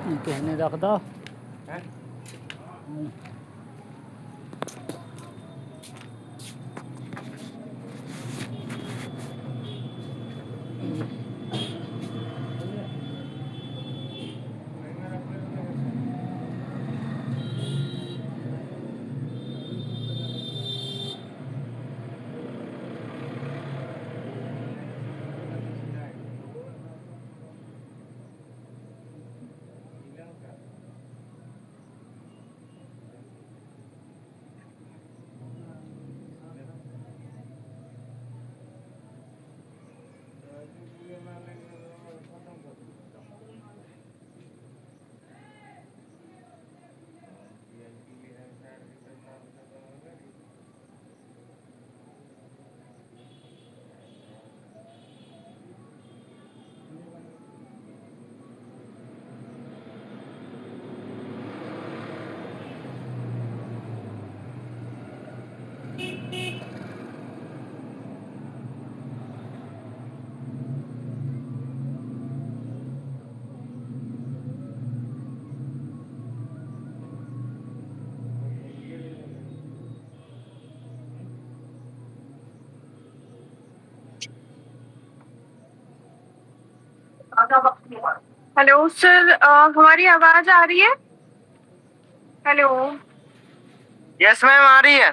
कहने रख दो। हेलो सर, हमारी आवाज आ रही है? हेलो। यस मैम, आ रही है।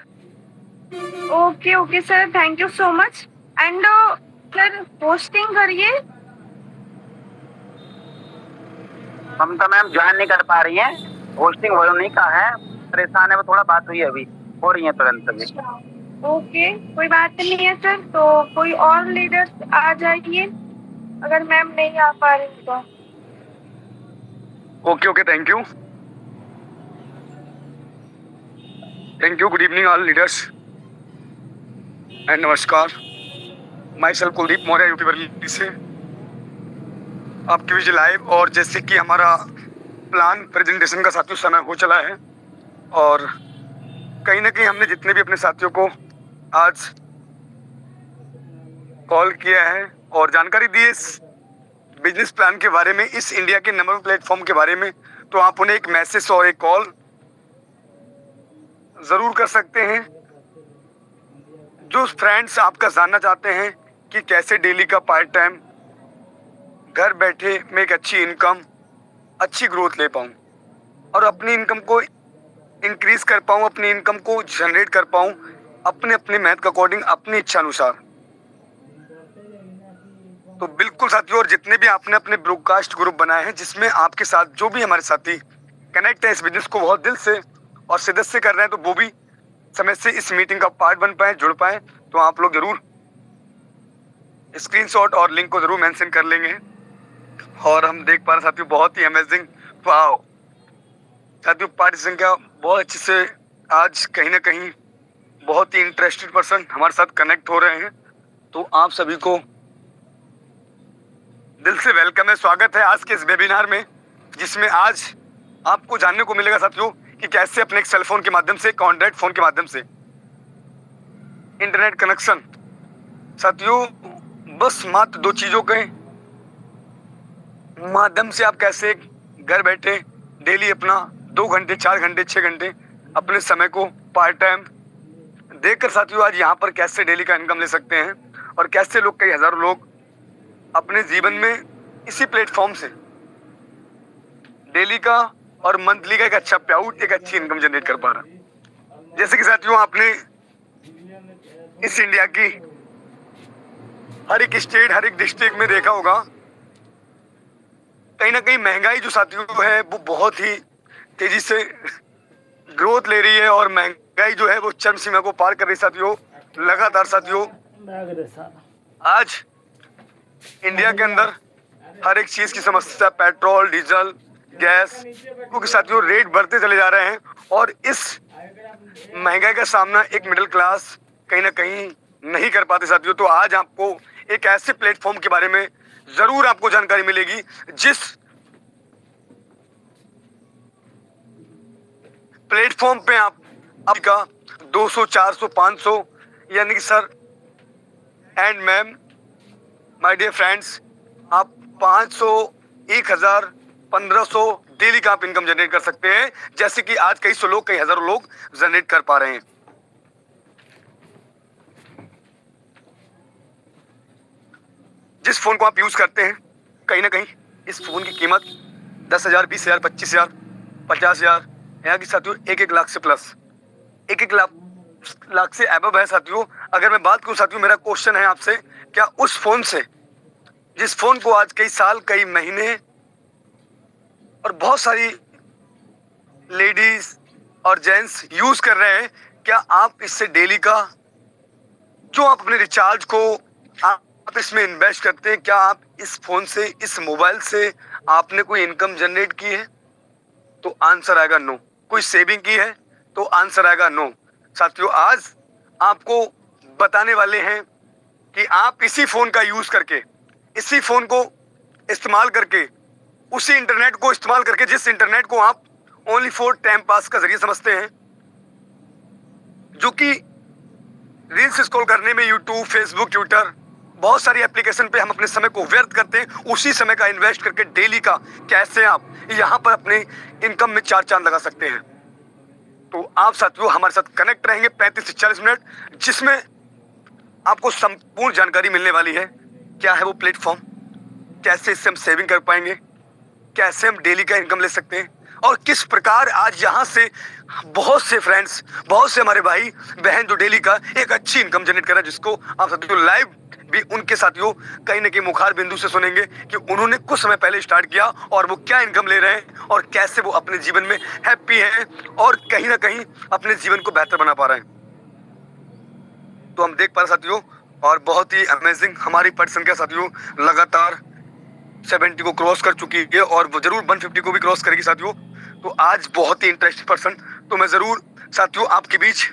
Okay okay sir, thank you so much. And sir posting करिए। हम तो मैम ज्वाइन नहीं कर पा रही हैं। होस्टिंग वो नहीं का है, परेशान है, वो थोड़ा बात हुई है, अभी हो रही है तुरंत अभी। ओके, कोई बात नहीं है सर, तो कोई और लीडर्स आ जाइए अगर मैम नहीं आ पा रही तो। Okay okay, thank you. Good evening all leaders and नमस्कार। Myself Kuldeep Maurya, UP Bareilly से आपके बीच लाइव। और जैसे कि हमारा प्लान प्रेजेंटेशन का साथियों समय हो चला है, और कहीं ना कहीं हमने जितने भी अपने साथियों को आज कॉल किया है और जानकारी दी इस बिजनेस प्लान के बारे में, इस इंडिया के नंबर वन प्लेटफॉर्म के बारे में, तो आप उन्हें एक मैसेज और एक कॉल जरूर कर सकते हैं। जो फ्रेंड्स आपका जानना चाहते हैं कि कैसे डेली का पार्ट टाइम घर बैठे मैं एक अच्छी इनकम, अच्छी ग्रोथ ले पाऊँ और अपनी इनकम को इंक्रीज कर पाऊँ, अपनी इनकम को जनरेट कर पाऊँ अपने अपने मैथ के अकॉर्डिंग, अपनी इच्छा अनुसार, तो बिल्कुल साथियों। और जितने भी आपने अपने ब्रॉडकास्ट ग्रुप बनाए हैं जिसमें आपके साथ जो भी हमारे साथी कनेक्ट है इस बिजनेस को बहुत दिल से और शिद्दत से कर रहे हैं, तो वो भी समय से इस मीटिंग का पार्ट बन पाए, जुड़ पाए, तो आप लोग जरूर स्क्रीनशॉट और लिंक को जरूर मेंशन कर लेंगे। और हम देख पा रहे साथियों, बहुत ही अमेजिंग, वाओ साथियों, पार्टी संख्या बहुत अच्छे से आज कहीं ना कहीं बहुत ही इंटरेस्टेड पर्सन हमारे साथ कनेक्ट हो रहे हैं, तो आप सभी को दिल से वेलकम है, स्वागत है आज के इस वेबिनार में, जिसमें आज आपको जानने को मिलेगा साथियों कि कैसे अपने एक सेल फोन के माध्यम से, एक एंड्रॉइड फोन के माध्यम से इंटरनेट कनेक्शन साथियों, बस मात्र दो चीजों के माध्यम से आप कैसे घर बैठे डेली अपना 2 घंटे, 4 घंटे, 6 घंटे अपने समय को पार्ट टाइम देखकर साथियों आज यहाँ पर कैसे डेली का इनकम ले सकते हैं, और कैसे लोग, कई हजारों लोग अपने जीवन में इसी प्लेटफॉर्म से डेली का और मंथली का एक अच्छा पेआउट, एक अच्छी इनकम जनरेट कर पा रहा। जैसे कि साथियों आपने इस इंडिया की हर एक स्टेट, हर एक डिस्ट्रिक्ट में देखा होगा, कहीं ना कहीं महंगाई जो साथियों है वो बहुत ही तेजी से ग्रोथ ले रही है, और महंगाई जो है वो चरम सीमा को पार कर रही साथियों लगातार साथियों। आज इंडिया के अंदर हर एक चीज की समस्या, पेट्रोल, डीजल, गैस, क्योंकि साथियों रेट बढ़ते चले जा रहे हैं, और इस महंगाई का सामना एक मिडिल क्लास कहीं ना कहीं नहीं कर पाते साथियों। तो आज आपको एक ऐसे प्लेटफॉर्म के बारे में जरूर आपको जानकारी मिलेगी जिस प्लेटफॉर्म पे आप आपका 200, 400, 500, यानी कि sir and ma'am, my dear friends, आप 500, 1000 1500 डेली का आप इनकम जनरेट कर सकते हैं, जैसे कि आज कई सौ लोग, कई हजारों लोग जनरेट कर पा रहे हैं। जिस फोन को आप यूज करते हैं, कहीं ना कहीं इस फोन की कीमत 10,000, 20,000, 25,000, 50,000, यहाँ की साथियों 1-1 लाख से प्लस, 1-1 लाख से एबव है साथियों। अगर मैं बात करूं साथियों, मेरा क्वेश्चन है आपसे, क्या उस फोन से, जिस फोन को आज कई साल, कई महीने और बहुत सारी लेडीज और जेंट्स यूज कर रहे हैं, क्या आप इससे डेली का जो आप अपने रिचार्ज को आप इसमें इन्वेस्ट करते हैं, क्या आप इस फोन से, इस मोबाइल से आपने कोई इनकम जनरेट की है? तो आंसर आएगा नो। कोई सेविंग की है? तो आंसर आएगा नो। साथियों, आज आपको बताने वाले हैं कि आप इसी फोन का यूज करके, इसी फोन को इस्तेमाल करके, उसी इंटरनेट को इस्तेमाल करके, जिस इंटरनेट को आप ओनली फॉर टाइम पास का जरिए समझते हैं, जो कि रील्स स्क्रॉल करने में, यूट्यूब, फेसबुक, ट्विटर, बहुत सारी एप्लीकेशन पे हम अपने समय को व्यर्थ करते हैं, उसी समय का इन्वेस्ट करके डेली का कैसे आप यहां पर अपने इनकम में 4 चांद लगा सकते हैं। तो आप साथियों हमारे साथ कनेक्ट रहेंगे 35 से 40 मिनट, जिसमें आपको संपूर्ण जानकारी मिलने वाली है। क्या है वो प्लेटफॉर्म, कैसे इससे हम सेविंग कर पाएंगे, कैसे हम डेली का इनकम ले सकते हैं, और किस प्रकार आज यहाँ से बहुत से फ्रेंड्स, बहुत से हमारे भाई बहन जो डेली का एक अच्छी इनकम जनरेट कर रहे हैं, जिसको आप साथियों लाइव भी उनके साथियों कहीं न कहीं मुखार बिंदु से सुनेंगे कि उन्होंने कुछ समय पहले स्टार्ट किया और वो क्या इनकम ले रहे हैं और कैसे वो अपने जीवन में हैप्पी हैं और कहीं ना कहीं अपने जीवन को बेहतर बना पा रहे हैं। तो हम देख पा रहे साथियों, और बहुत ही अमेजिंग हमारी पर्सन के साथियों लगातार 70 को क्रॉस कर चुकी है और वो जरूर 150 को भी क्रॉस करेगी साथियों। तो आज बहुत ही इंटरेस्टिंग पर्सन, तो मैं जरूर साथियों आपके बीच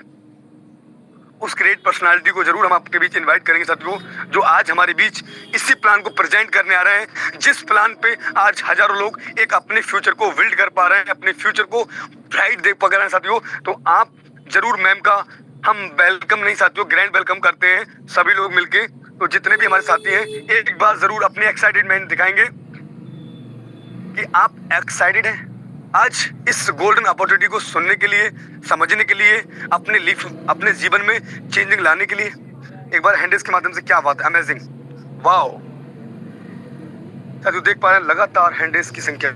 उस ग्रेट पर्सनालिटी को जरूर हम आपके बीच इनवाइट करेंगे साथियों, जो आज हमारे बीच इसी प्लान को प्रेजेंट करने आ रहे हैं, जिस प्लान पे आज हजारों लोग एक अपने फ्यूचर को बिल्ड कर पा रहे हैं, अपने फ्यूचर को ब्राइट देख पा रहे हैं साथियों। तो आप जरूर मैम का हम वेलकम नहीं साथियों, ग्रैंड वेलकम करते हैं सभी लोग मिलके। तो जितने भी हमारे साथी हैं, एक बार जरूर अपने एक्साइटेडमेंट दिखाएंगे कि आप एक्साइटेड हैं आज इस गोल्डन अपॉर्चुनिटी को सुनने के लिए, समझने के लिए, अपने जीवन में चेंजिंग लाने के लिए। एक बार हैंडल्स के माध्यम से, क्या बात है, अमेजिंग, वाओ साथियों, देख पा रहे हैं लगातार हैंडल्स की संख्या,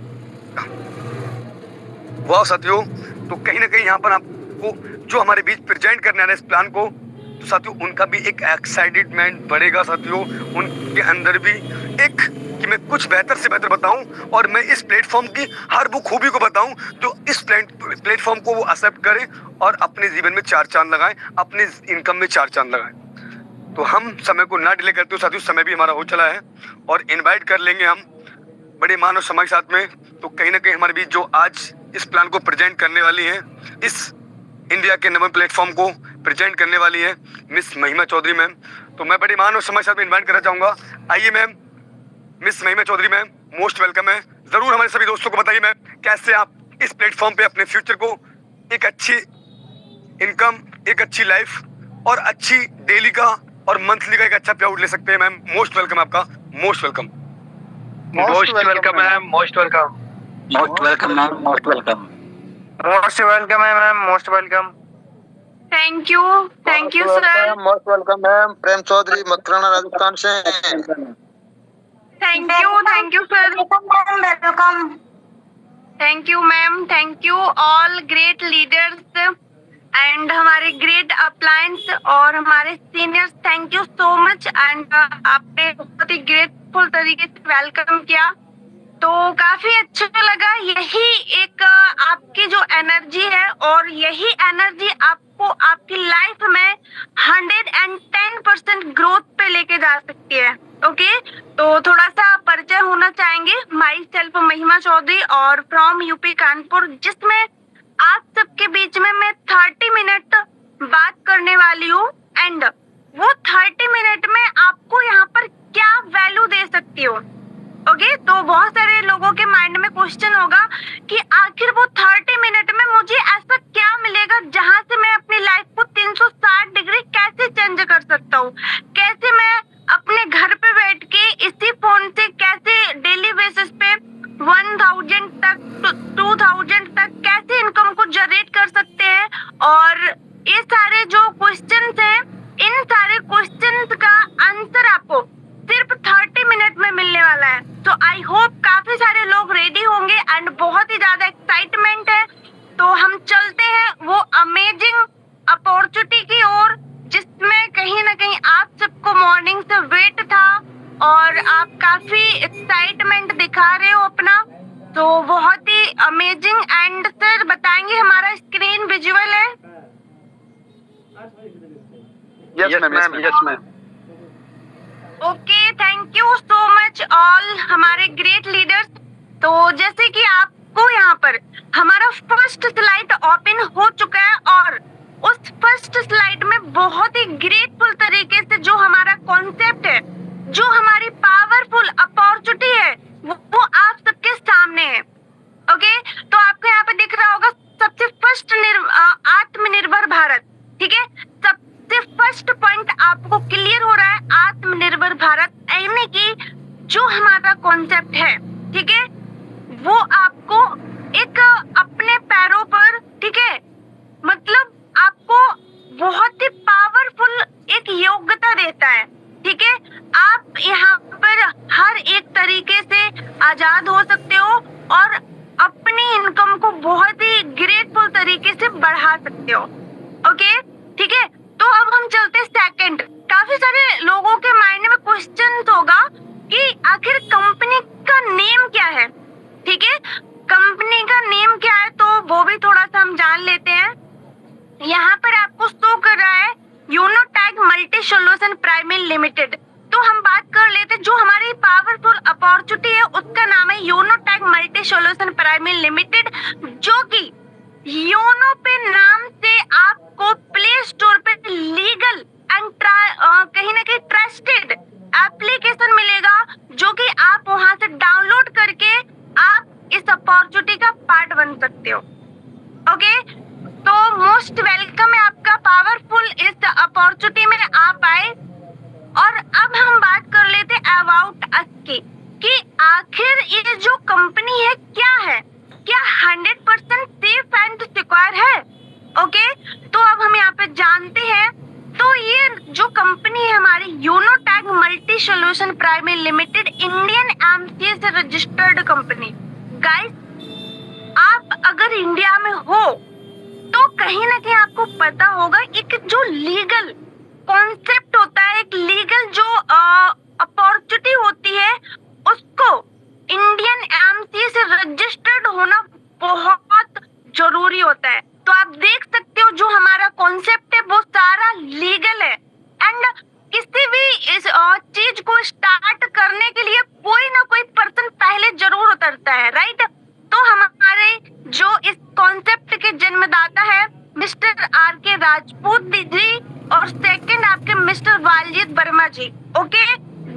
वाओ साथियों। तो कहीं ना कहीं यहाँ पर आपको जो हमारे बीच प्रेजेंट करने आ रहे हैं इस प्लान को, तो साथियों उनका भी एक एक्साइटेडमेंट बढ़ेगा साथियों, उनके अंदर भी एक कि मैं कुछ बेहतर से बेहतर बताऊं और मैं इस प्लेटफॉर्म की हर वो खूबी को बताऊं जो इस प्लेटफॉर्म को वो एक्सेप्ट करें और अपने जीवन में 4 चांद लगाएं, अपने इनकम में 4 चांद लगाएं। तो हम समय को ना डिले करते हुए साथियों, समय भी हमारा हो चला है और इनवाइट कर लेंगे हम बड़े मानव समाज साथ में। तो कहीं ना कहीं हमारे बीच जो आज इस प्लान को प्रेजेंट करने वाली है, इस इंडिया के नए प्लेटफॉर्म को प्रेजेंट करने वाली है मिस महिमा चौधरी मैम। तो मैं बड़ी मानव समाज साथ में इन्वाइट करना चाहूंगा। आइए मैम, मिस महिमा चौधरी मैम, मोस्ट वेलकम है। जरूर हमारे सभी दोस्तों को बताइए मैम, कैसे आप इस प्लेटफॉर्म पे अपने फ्यूचर को एक अच्छी इनकम, एक अच्छी लाइफ और अच्छी डेली का और मंथली का एक अच्छा पे आउट ले सकते हैं मैम। मोस्ट वेलकम आपका, most welcome, most welcome ma'am, most welcome, most welcome ma'am, most welcome, most welcome है ma'am, most welcome, thank you sir, most welcome ma'am. Prem Chaudhary, Makrana, Rajasthan से। Thank you sir, welcome, thank you ma'am, thank you all great leaders and हमारे great appliance और हमारे seniors, thank you so much. And आपने बहुत ही grateful तरीके से welcome किया, तो काफी अच्छा लगा। यही एक आपकी जो एनर्जी है और यही एनर्जी आपको आपकी लाइफ में 110% ग्रोथ पे लेके जा सकती है। ओके, तो थोड़ा सा परिचय होना चाहेंगे। माई सेल्फ महिमा चौधरी और फ्रॉम यूपी कानपुर, जिसमें आप सबके बीच में मैं 30 मिनट बात करने वाली हूँ। एंड वो 30 मिनट में आपको यहाँ पर क्या वैल्यू दे सकती हो। ओके, तो बहुत सारे लोगों के माइंड में क्वेश्चन होगा कि आखिर वो 30 मिनट में मुझे ऐसा क्या मिलेगा जहां से मैं अपनी लाइफ को 360 डिग्री कैसे चेंज कर सकता हूँ, कैसे मैं अपने घर पे बैठ के इसी फोन से कैसे डेली बेसिस पे 1000 तक 2000 तक कैसे इनकम को जनरेट कर सकते हैं। और ये सारे जो क्वेश्चंस हैं, इन सारे क्वेश्चंस का आंसर आपको सिर्फ 30 मिनट में मिलने वाला है। तो आई होप काफी सारे लोग रेडी होंगे एंड बहुत ही ज्यादा एक्साइटमेंट है। तो हम चलते हैं वो अमेजिंग अपॉर्चुनिटी की ओर, जिसमें कहीं ना कहीं आप सबको मॉर्निंग से वेट था और आप काफी एक्साइटमेंट दिखा रहे हो अपना। तो बहुत ही अमेजिंग। एंड सर बताएंगे हमारा स्क्रीन विजुअल है? Yes ma'am, yes ma'am. Okay, thank you so much all हमारे ग्रेट लीडर्स। तो जैसे कि आपको यहाँ पर हमारा फर्स्ट स्लाइड ओपन हो चुका है और उस फर्स्ट स्लाइड में बहुत ही ग्रेटफुल तरीके से जो हमारा कॉन्सेप्ट है, जो हमारी पावरफुल अपॉर्चुनिटी है, वो आप सबके सामने है। ओके, तो आपको यहाँ पे दिख रहा होगा सबसे फर्स्ट आत्मनिर्भर भारत। ठीक है, सबसे फर्स्ट पॉइंट आपको क्लियर हो रहा है आत्मनिर्भर भारत, यानी कि जो हमारा कॉन्सेप्ट है, ठीक है, वो आपको एक अपने पैरों पर, ठीक है, मतलब आपको बहुत ही पावरफुल एक योग्यता देता है। ठीक है, आप यहाँ पर हर एक तरीके से आजाद हो सकते हो और अपनी इनकम को बहुत ही ग्रेटफुल तरीके से बढ़ा सकते हो। ओके, ठीक है, तो अब हम चलते सेकंड। काफी सारे लोगों के माइंड में क्वेश्चन होगा कि आखिर कंपनी का नेम क्या है। ठीक है, कंपनी का नेम क्या है, तो वो भी थोड़ा सा हम जान लेते हैं। यहाँ पर आपको शो कर रहा है यूनोटैग मल्टी सॉल्यूशन प्राइवेट लिमिटेड। तो हम बात कर लेते हैं, जो हमारी पावरफुल अपॉर्चुनिटी है उसका नाम है यूनोटैग मल्टी सॉल्यूशन प्राइवेट लिमिटेड, जो कि योनो पे नाम से आपको प्ले स्टोर पे लीगल एंड कहीं ना कहीं ट्रस्टेड एप्लीकेशन मिलेगा, जो कि आप वहां से डाउनलोड करके आप इस अपॉर्चुनिटी का पार्ट बन सकते हो। ओके, तो मोस्ट वेलकम है आपका पावरफुल इस अपॉर्चुनिटी में आप आए। और अब हम बात कर लेते हैं अबाउट अस की, कि आखिर ये जो कंपनी है क्या है, क्या 100% सेफ एंड सिक्योर है। ओके, तो अब हम यहाँ पे जानते हैं। तो ये जो कंपनी है हमारी Unotag multi solution private limited, Indian MCA से रजिस्टर्ड कंपनी। गाइस, आप अगर इंडिया में हो तो कहीं ना कहीं आपको पता होगा एक जो लीगल कॉन्सेप्ट होता है, एक लीगल जो अपॉर्चुनिटी होती है, उसको इंडियन एमसीए से रजिस्टर्ड होना बहुत जरूरी होता है। तो आप देख सकते हो जो हमारा कॉन्सेप्ट है वो सारा लीगल है। एंड किसी भी इस चीज को स्टार्ट करने के लिए कोई ना कोई पर्सन पहले जरूर उतरता है, राइट। तो हमारे जो इस कॉन्सेप्ट के जन्मदाता है मिस्टर आर के राजपूत जी और सेकंड आपके मिस्टर वालजीत वर्मा जी। ओके,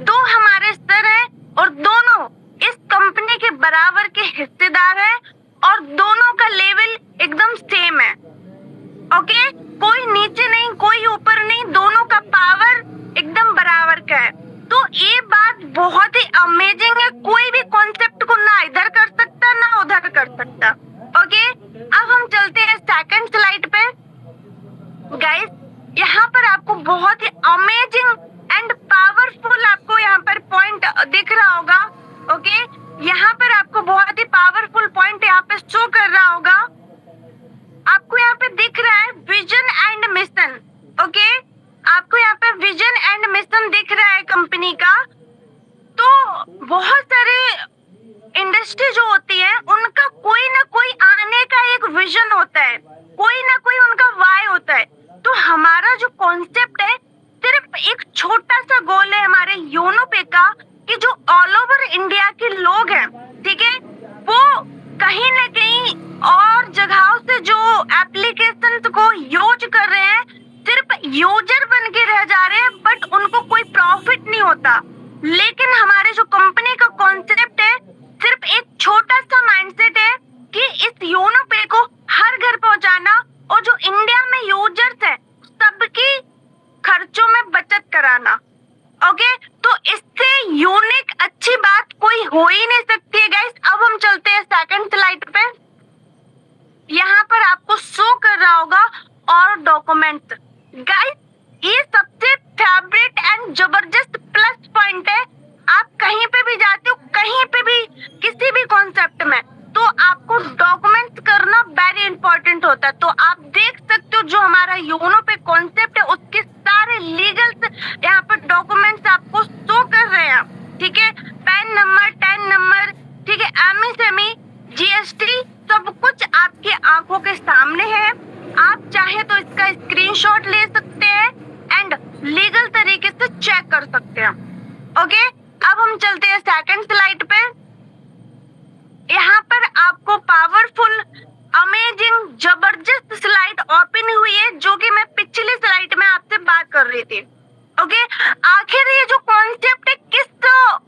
दो हमारे सर हैं और दोनों इस कंपनी के बराबर के हिस्सेदार हैं और दोनों का लेवल एकदम सेम है। ओके, कोई नीचे नहीं, कोई ऊपर नहीं, दोनों का पावर एकदम बराबर का है। तो ये बात बहुत ही अमेजिंग है, कोई भी कॉन्सेप्ट को ना इधर कर सकता ना उधर कर सकता। ओके, अब हम चलते हैं सेकंड स्लाइड पे। गाइस, यहाँ पर आपको बहुत ही अमेजिंग एंड पावरफुल आपको यहाँ पर पॉइंट दिख रहा होगा। ओके, यहाँ पर आपको बहुत ही पावरफुल पॉइंट यहाँ पे शो कर रहा होगा। आपको यहाँ पे दिख रहा है विजन एंड मिशन। ओके, आपको यहाँ पे विजन एंड मिशन दिख रहा है कंपनी का। तो बहुत सारे इंडस्ट्री जो होती है उनका कोई ना कोई आने का एक विजन होता है, कोई ना कोई उनका वाई होता है। तो हमारा जो कॉन्सेप्ट है सिर्फ एक छोटा सा गोल है हमारे योनो पे का, कि जो ऑल ओवर इंडिया के लोग हैं, ठीक है, वो कहीं ना कहीं और जगहों से जो एप्लीकेशंस को यूज कर रहे हैं सिर्फ यूजर बन के रह जा रहे हैं, बट उनको कोई प्रॉफिट नहीं होता। लेकिन हमारे जो कंपनी का कॉन्सेप्ट है सिर्फ एक छोटा सा माइंडसेट है कि इस योनो पे को हर घर पहुंचाना और जो इंडिया में यूजर्स है सबकी खर्चों में बचत कराना। ओके, तो इससे यूनिक अच्छी बात कोई हो ही नहीं सकती है गाइस। अब हम कॉन्सेप्ट में, तो आपको डॉक्यूमेंट्स करना वेरी इंपॉर्टेंट होता है। तो आप देख सकते हो जो हमारा योनो पे कॉन्सेप्ट है उसके सारे लीगल्स यहाँ पर डॉक्यूमेंट्स आपको शो कर रहे हैं, ठीक है। पैन नंबर, टैन नंबर, ठीक है, एमएसएमई, जीएसटी, सब कुछ आपके आंखों के सामने है। आप चाहे तो इसका स्क्रीनशॉट ले सकते हैं एंड लीगल तरीके से चेक कर सकते हैं। ओके, अब हम चलते हैं सेकंड स्लाइड पे। यहाँ पर आपको पावरफुल, अमेजिंग, जबरदस्त स्लाइड ओपन हुई है जो कि मैं पिछली स्लाइड में आपसे बात कर रही थी। ओके, आखिर ये जो कॉन्सेप्ट है किस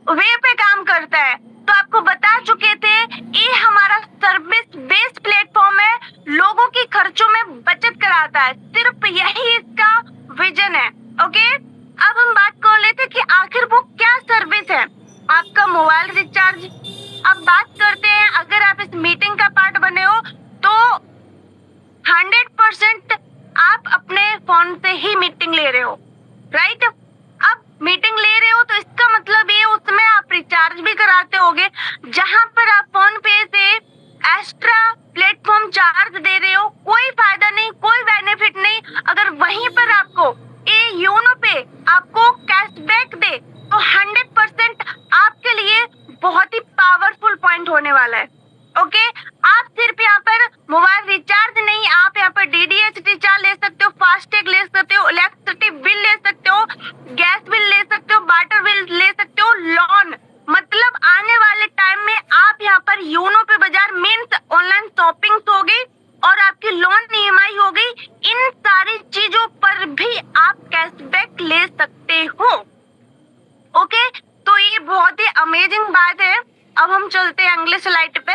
वे पे काम करता है, तो आपको बता चुके थे ये हमारा सर्विस बेस्ड प्लेटफॉर्म है, लोगों की खर्चों में बचत कराता है, सिर्फ यही इसका विजन है। ओके, अब हम बात कर लेते कि आखिर वो क्या सर्विस है। आपका मोबाइल रिचार्ज। अब बात करते हैं, अगर आप इस मीटिंग का पार्ट बने हो तो 100% आप अपने फोन से ही मीटिंग ले रहे हो, राइट। अब मीटिंग ले रहे हो तो इसका मतलब ये उसमें आप रिचार्ज भी कराते होगे, जहां पर आप फोन पे से एक्स्ट्रा प्लेटफॉर्म चार्ज दे रहे हो, कोई फायदा नहीं, कोई बेनिफिट नहीं। अगर वहीं पर आपको ये योनो पे आपको कैशबैक दे तो 100% आपके लिए बहुत ही पावरफुल पॉइंट होने वाला है। ओके, आप सिर्फ यहाँ पर मोबाइल रिचार्ज नहीं, आप यहाँ पर डीडीएच रिचार्ज ले सकते हो, फास्टैग ले सकते हो, इलेक्ट्रिसिटी बिल ले सकते हो, गैस बिल ले सकते हो, वाटर बिल ले सकते हो, लोन, मतलब आने वाले टाइम में आप यहाँ पर योनो पे बाजार मीन्स ऑनलाइन शॉपिंग होगी और आपकी लोन ईएमआई हो गई, इन सारी चीजों पर भी आप कैशबैक ले सकते हो। ओके, तो ये बहुत ही अमेजिंग बात है। अब हम चलते हैं अगले स्लाइड पे।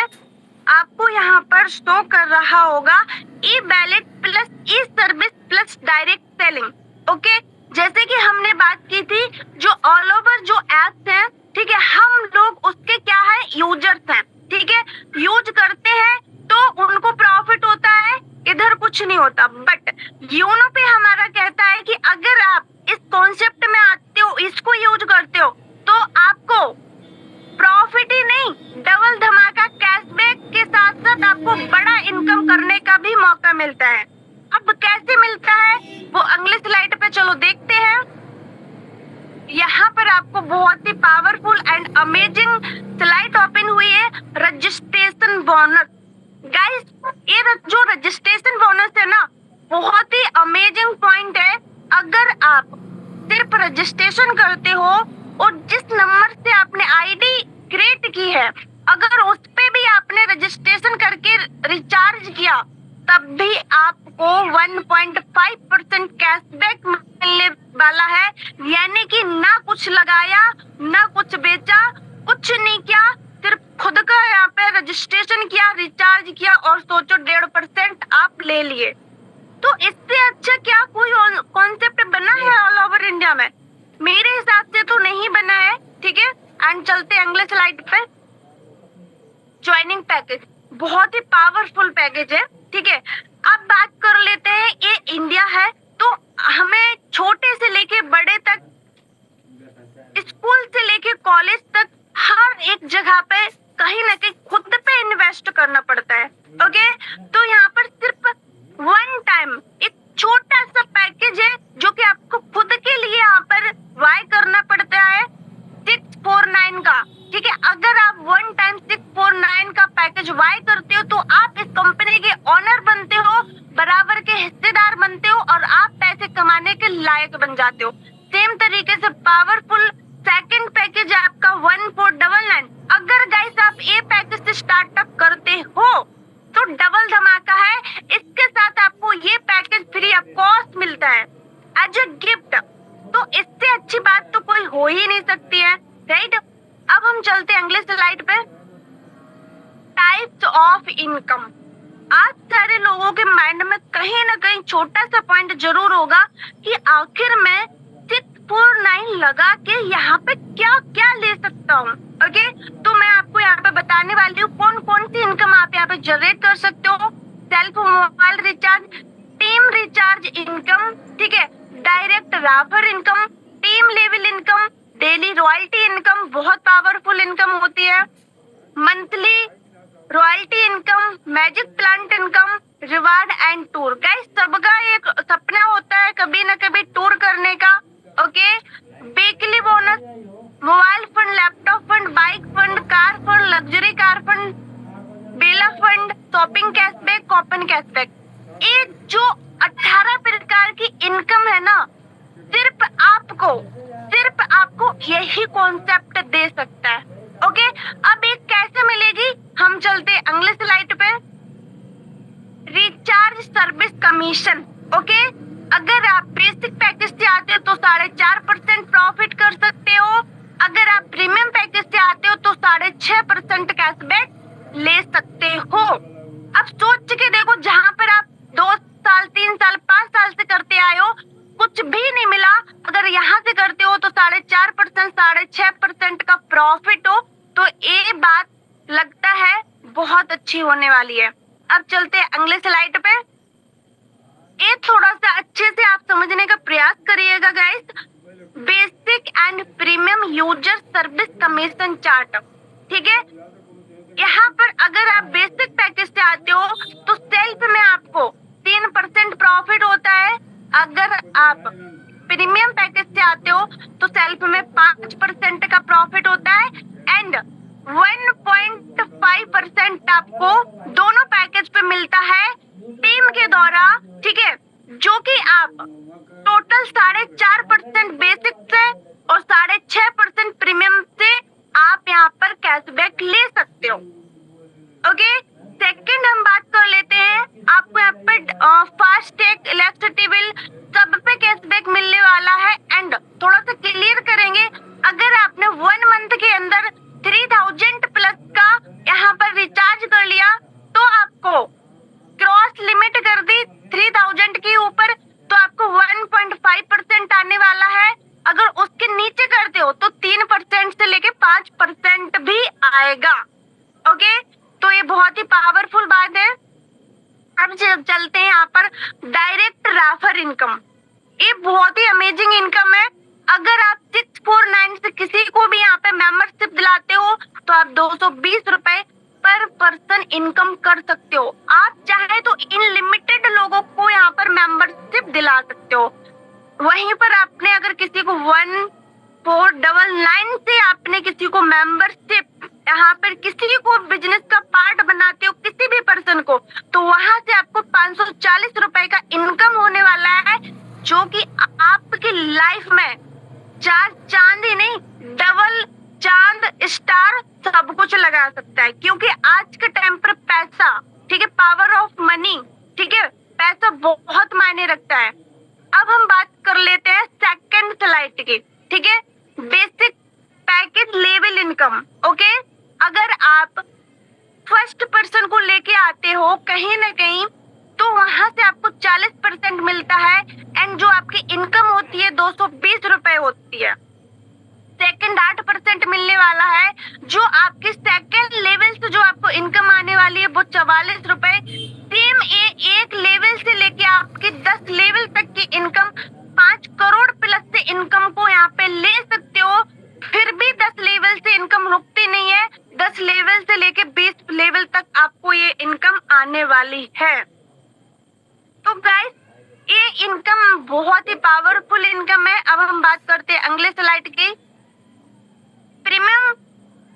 आपको यहाँ पर शो कर रहा होगा e wallet plus e service plus direct selling. Okay, जैसे कि हमने बात की थी, जो ऑल ओवर जो एप्स हैं, ठीक है, हम लोग उसके क्या है, यूजर्स हैं, ठीक है, यूज करते हैं तो उनको प्रॉफिट होता है, इधर कुछ नहीं होता। बट योनो पे हमारा कहता है कि अगर आप इस कॉन्सेप्ट में आते हो, इसको यूज करते हो, तो आपको प्रॉफिट ही नहीं, डबल धमाका कैशबैक के साथ साथ आपको बड़ा इनकम करने का भी मौका मिलता है। अब कैसे मिलता है वो अगले स्लाइड पे चलो देखते हैं। यहाँ पर आपको बहुत ही powerful and amazing slide open हुई है, रजिस्ट्रेशन बोनस। गाइस, ये जो रजिस्ट्रेशन बोनस है ना, बहुत ही अमेजिंग पॉइंट है। अगर आप सिर्फ रजिस्ट्रेशन करते हो और जिस नंबर से आपने आईडी क्रिएट की है, अगर उस पे भी आपने रजिस्ट्रेशन करके रिचार्ज किया, तब भी आपको 1.5% कैशबैक मिलने वाला है। यानी कि ना कुछ लगाया, ना कुछ बेचा, कुछ नहीं किया, सिर्फ खुद का यहाँ पे रजिस्ट्रेशन किया, रिचार्ज किया और सोचो 1.5% आप ले लिए। तो इससे अच्छा क्या कोई कॉन्सेप्ट बना है ऑल ओवर इंडिया में? मेरे हिसाब से तो नहीं बना है, ठीक है। एंड चलते अगले स्लाइड पे। ज्वाइनिंग पैकेज बहुत ही पावरफुल पैकेज है, ठीक है। अब बात कर लेते हैं, ये इंडिया है तो हमें छोटे से लेके बड़े तक, स्कूल से लेके कॉलेज तक, हर एक जगह पे कहीं ना कहीं खुद पे इन्वेस्ट करना पड़ता है। ओके, तो यहाँ पर सिर्फ वन टाइम एक छोटा सा पैकेज है जो कि आपको खुद के लिए यहाँ पर बाय करना पड़ता है 649 का, ठीक है। अगर आप वन टाइम 649 का पैकेज बाय करते हो तो आप इस कंपनी के ओनर बनते हो, बराबर के हिस्सेदार बनते हो और आप पैसे कमाने के लायक बन जाते हो। सेम तरीके से पावरफुल सेकंड पैकेज है आपका 1499। अगर गाइस आप ये पैकेज से स्टार्टअप करते हो तो डबल धमाका है, इसके साथ आपको ये पैकेज फ्री ऑफ कॉस्ट मिलता है एज ए गिफ्ट। तो इससे अच्छी बात तो कोई हो ही नहीं सकती है, राइट। अब हम चलते हैं अगले स्लाइड पे। Types of income. आज सारे लोगों के माइंड में कहीं ना कहीं छोटा सा पॉइंट जरूर होगा कि आखिर मैं 649 लगा के यहाँ पे क्या क्या ले सकता हूँ। ओके, तो मैं आपको यहाँ पे बताने वाली हूँ कौन कौन सी इनकम आप यहाँ पे जनरेट कर सकते हो। Self mobile recharge, team recharge income, ठीक है, direct refer income, team level income, daily royalty income, बहुत पावरफुल इनकम होती है, monthly royalty income, magic plant income, reward and tour. Guys सबका एक सपना होता है कभी ना कभी टूर करने का। Okay, weekly bonus, mobile fund, laptop fund, bike fund, car fund, luxury car fund, villa fund, shopping cashback, coupon cashback. ये जो 18 प्रकार की इनकम है ना, सिर्फ आपको यही कॉन्सेप्ट दे सकता है। ओके, अब एक कैसे मिलेगी, हम चलते अगले स्लाइड पे। Recharge service commission. ओके, अगर आप बेसिक पैकेज से आते हो तो 4.5% प्रॉफिट कर सकते हो। अगर आप प्रीमियम पैकेज से आते हो तो 6.5% कैशबैक ले सकते हो। अब सोच के देखो, जहां पर आप 2 साल, 3 साल, 5 साल से करते आए हो, कुछ भी नहीं मिला, अगर यहाँ से करते हो तो 4.5%, 6.5% का प्रॉफिट हो, तो ये बात लगता है बहुत अच्छी होने वाली है। अब चलते हैं अगले स्लाइड पे। ये थोड़ा सा अच्छे से आप समझने का प्रयास करिएगा guys. Basic and premium user service commission chart, ठीक है। यहाँ पर अगर आप बेसिक पैकेज से आते हो तो सेल्फ में आपको 3% प्रॉफिट होता है। अगर आप प्रीमियम पैकेज से आते हो तो सेल्फ में 5% का प्रॉफिट होता है एंड 1.5% आपको दोनों पैकेज पे मिलता है टीम के द्वारा, ठीक है, जो कि आप टोटल 4.5% बेसिक से और 6.5% प्रीमियम से आप यहाँ पर कैशबैक ले सकते हो। ओके, सेकंड हम बात कर लेते हैं, आपको यहाँ पे फास्टैग, इलेक्ट्रिसिटी बिल सब पे कैशबैक मिलने वाला है। एंड थोड़ा सा क्लियर करेंगे, अगर आपने 1 मंथ के अंदर 3000 प्लस का यहाँ पर रिचार्ज कर लिया तो आपको क्रॉस लिमिट कर दी 3000 के ऊपर तो आपको 1.5% आने वाला है। अगर उसके नीचे करते हो तो 3% से लेके 5% भी आएगा। ओके, तो ये बहुत ही पावरफुल बात है। अब चलते हैं यहाँ पर डायरेक्ट रेफर इनकम। ये बहुत ही अमेजिंग इनकम है। अगर आप 649 से किसी को भी यहाँ पे मेंबरशिप दिलाते हो तो आप 220 रुपए पर पर्सन इनकम कर सकते हो। आप चाहे तो अनलिमिटेड लोगों को यहाँ पर मेंबरशिप दिला सकते हो। वहीं पर आपने अगर किसी को 1499 से आपने किसी को मेंबरशिप, यहाँ पर किसी को बिजनेस का पार्ट बनाते हो किसी भी पर्सन को, तो वहां से आपको 540 रुपए का इनकम होने वाला है, जो कि आपकी लाइफ में 4 चांद ही नहीं, डबल चांद, स्टार सब कुछ लगा सकता है। क्योंकि आज के टाइम पर पैसा, ठीक है, पावर ऑफ मनी, ठीक है, पैसा बहुत मायने रखता है। अब हम बात कर लेते हैं सेकंड स्लाइड की, ठीक है, basic package level income. Okay, अगर आप फर्स्ट पर्सन को लेके आते हो कहीं ना कहीं तो वहां से आपको 40% मिलता है एंड जो आपकी इनकम होती है 220 रुपए होती है। सेकंड 8% मिलने वाला है, जो आपके सेकंड लेवल से जो आपको इनकम आने वाली है वो 44 रुपए। सेम एक लेवल से लेके आपके 10 लेवल तक की इनकम 5 करोड़ प्लस से इनकम को यहाँ पे ले सकते हो। फिर भी 10 लेवल से इनकम रुकती नहीं है, 10 लेवल से लेके 20 लेवल तक आपको ये इनकम आने वाली है। तो गाइस, ये इनकम बहुत ही पावरफुल इनकम है। अब हम बात करते हैं अगले स्लाइड की, प्रीमियम